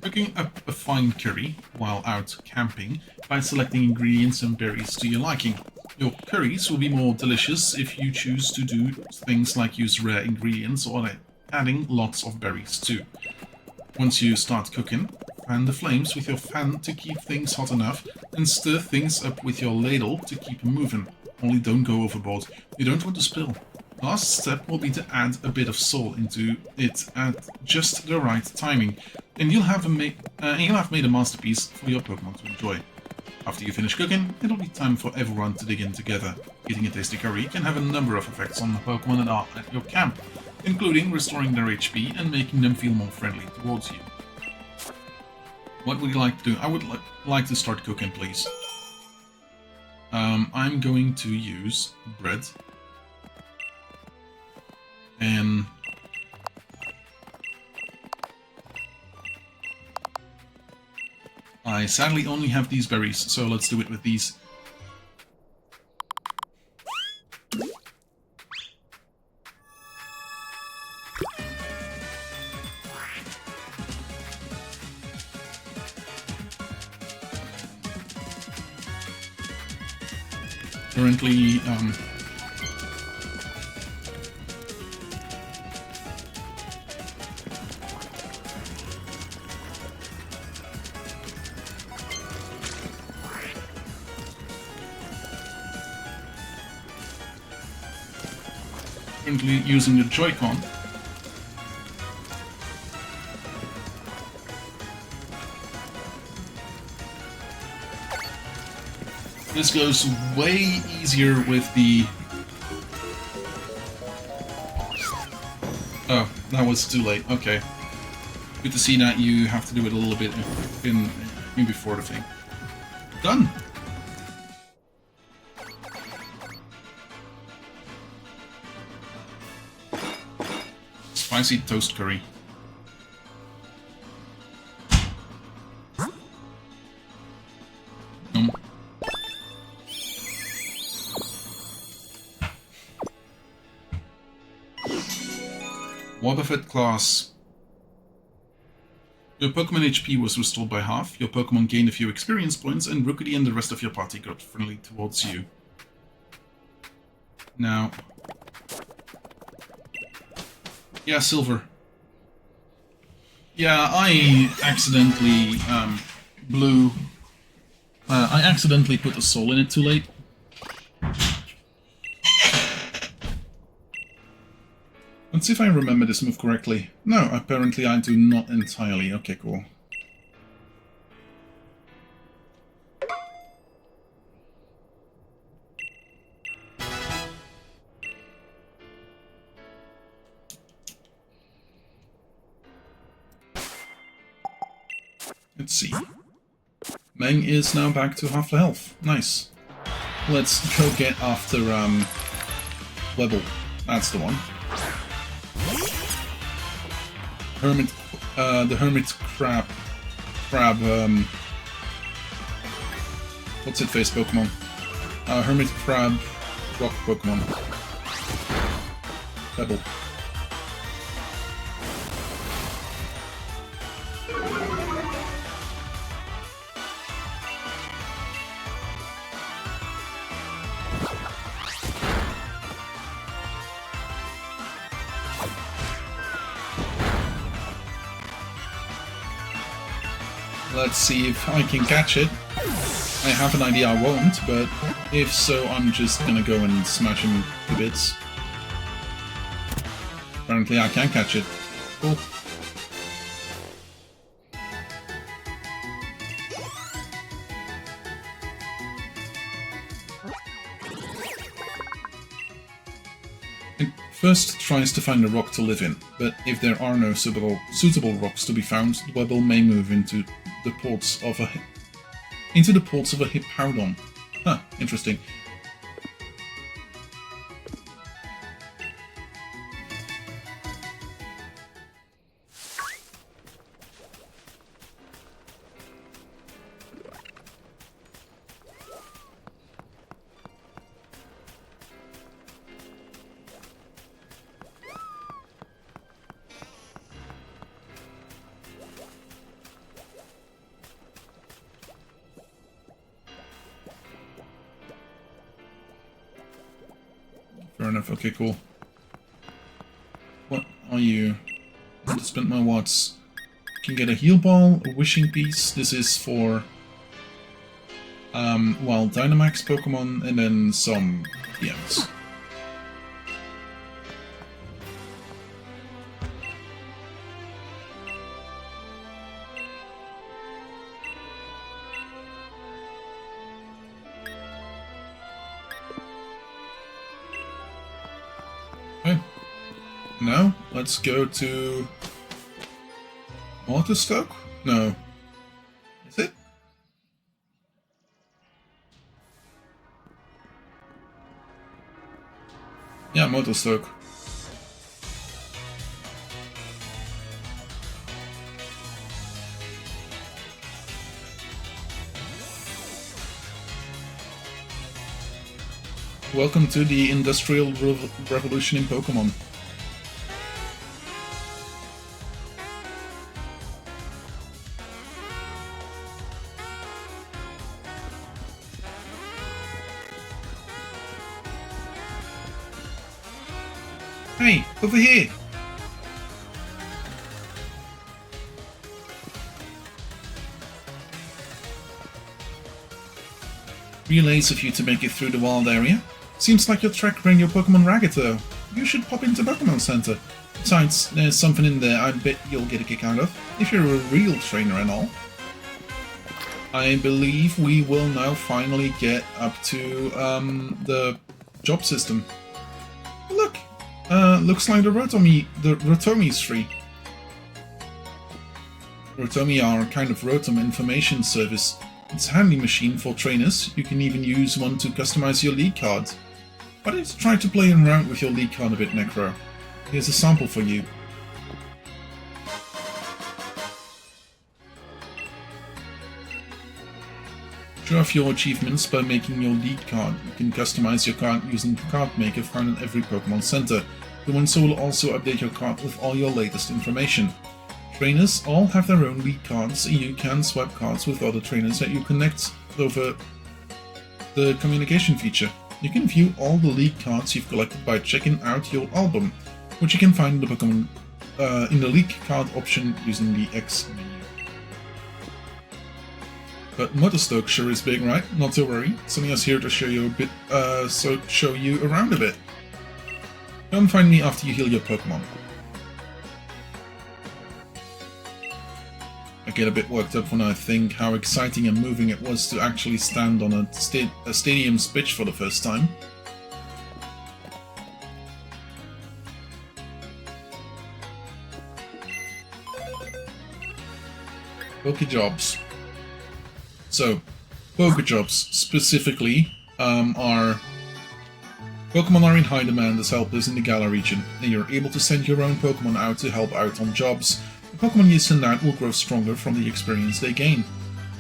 Cooking up a fine curry while out camping by selecting ingredients and berries to your liking. Your curries will be more delicious if you choose to do things like use rare ingredients or adding lots of berries too. Once you start cooking, fan the flames with your fan to keep things hot enough and stir things up with your ladle to keep them moving. Only don't go overboard. You don't want to spill. Last step will be to add a bit of salt into it at just the right timing, and you'll have made a masterpiece for your Pokemon to enjoy. After you finish cooking, it'll be time for everyone to dig in together. Eating a tasty curry can have a number of effects on the Pokemon that are at your camp, including restoring their HP and making them feel more friendly towards you. What would you like to do? I would like to start cooking, please. I'm going to use bread. And I sadly only have these berries, so let's do it with these. Currently, using the Joy-Con. This goes way easier with the... Oh, that was too late. Okay. Good to see that you have to do it a little bit in before the thing. Done! Spicy toast curry. Wobbuffet class. Your Pokemon HP was restored by half, your Pokemon gained a few experience points, and Grookey and the rest of your party got friendly towards you. Now... Yeah, silver. Yeah, I accidentally I accidentally put a soul in it too late. Let's see if I remember this move correctly. No, apparently I do not entirely. Okay, cool. Let's see. Meng is now back to half the health. Nice. Let's go get after, Webble. That's the one. Hermit, the Hermit Crab, what's it face Pokemon? Hermit Crab, Rock Pokemon. Pebble. Let's see if I can catch it. I have an idea I won't, but if so, I'm just gonna go and smash him to bits. Apparently I can catch it. Cool. It first tries to find a rock to live in, but if there are no suitable rocks to be found, the Webble may move into the ports of a Hippowdon. Huh, interesting. enough. Okay, cool. What are you? I want to spend my watts. Can get a heal ball, a wishing piece. This is for well, Dynamax Pokemon, and then some TMs. Okay. Now let's go to Motostoke? No. Is it? Yeah, Motostoke. Welcome to the Industrial Revolution in Pokémon. Hey, over here! Relays of you to make it through the wild area. Seems like your track ran your Pokemon ragged though. You should pop into Pokemon Center. Besides, there's something in there I bet you'll get a kick out of, if you're a real trainer and all. I believe we will now finally get up to the job system. Look! Looks like the Rotomi's free. Rotomi are a kind of Rotom information service. It's a handy machine for trainers. You can even use one to customize your league card. Why don't you try to play around with your league card a bit, Necro? Here's a sample for you. Show off your achievements by making your league card. You can customize your card using the card maker found in every Pokemon Center. The one so will also update your card with all your latest information. Trainers all have their own league cards, and you can swap cards with other trainers that you connect over the communication feature. You can view all the league cards you've collected by checking out your album, which you can find in the Pokemon in the league card option using the X menu. But Motostoke sure is big, right? Not to worry. Sonia's here to show you a bit, show you around a bit. Come find me after you heal your Pokemon. I get a bit worked up when I think how exciting and moving it was to actually stand on a stadium's pitch for the first time. Pokejobs. So, Pokejobs specifically are Pokemon are in high demand as helpers in the Galar region, and you're able to send your own Pokemon out to help out on jobs. The Pokemon you send out will grow stronger from the experience they gain.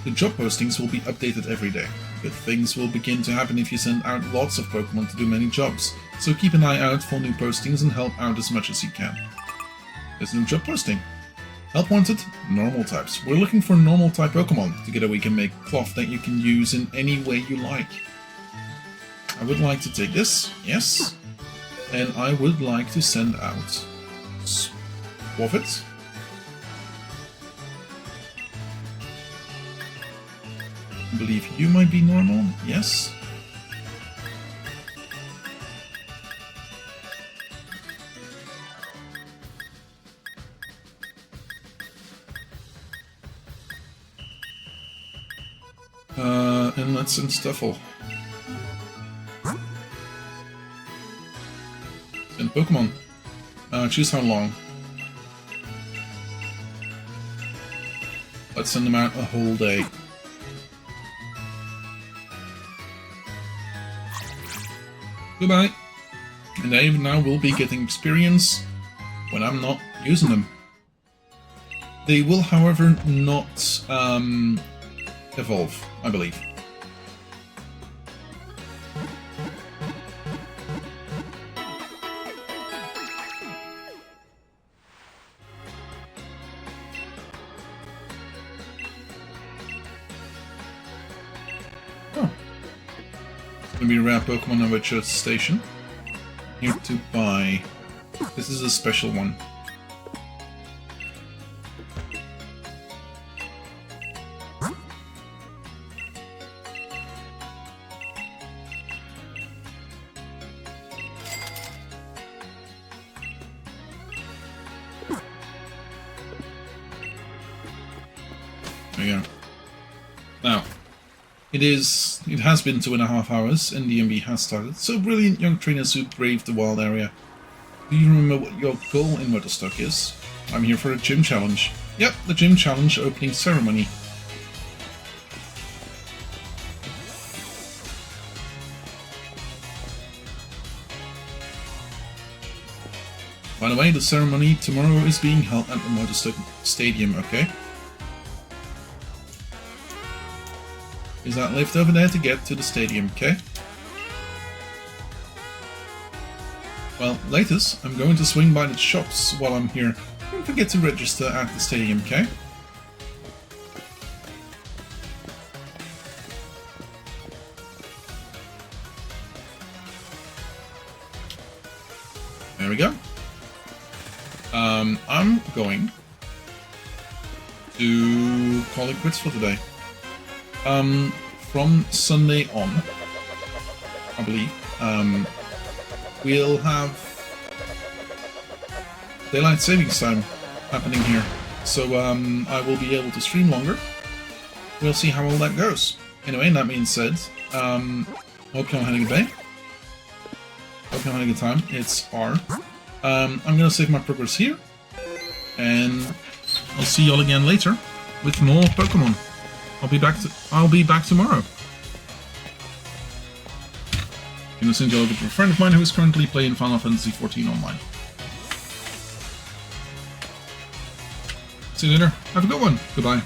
The job postings will be updated every day. Good things will begin to happen if you send out lots of Pokemon to do many jobs, so keep an eye out for new postings and help out as much as you can. There's a new job posting. Help wanted, normal types. We're looking for normal type Pokemon. Together we can make cloth that you can use in any way you like. I would like to take this, yes. And I would like to send out Swaffit. I believe you might be normal, yes. And let's send Stuffle. Send Pokemon. Choose how long. Let's send them out a whole day. Goodbye. And they now will be getting experience when I'm not using them. They will, however, not evolve, I believe. Oh. It's gonna be a rare Pokemon over at Church Station. here to buy. This is a special one. There you go. Now, it has been 2.5 hours and DMB has started. So brilliant young trainers who braved the wild area. Do you remember what your goal in Motostoke is? I'm here for a gym challenge. Yep, the gym challenge opening ceremony. By the way, the ceremony tomorrow is being held at the Motostoke Stadium, okay? Is that lift over there to get to the stadium, okay? Well, latest, I'm going to swing by the shops while I'm here. Don't forget to register at the stadium, okay? There we go. I'm going to call it quits for today. From Sunday on, I believe, we'll have daylight savings time happening here. So, I will be able to stream longer. We'll see how all that goes. Anyway, that being said, hope you're having a good day. Hope you're having a good time. It's R. I'm gonna save my progress here, and I'll see y'all again later with more Pokemon. I'll be back tomorrow. I'm gonna send you over to a friend of mine who is currently playing Final Fantasy XIV online. See you later. Have a good one. Goodbye.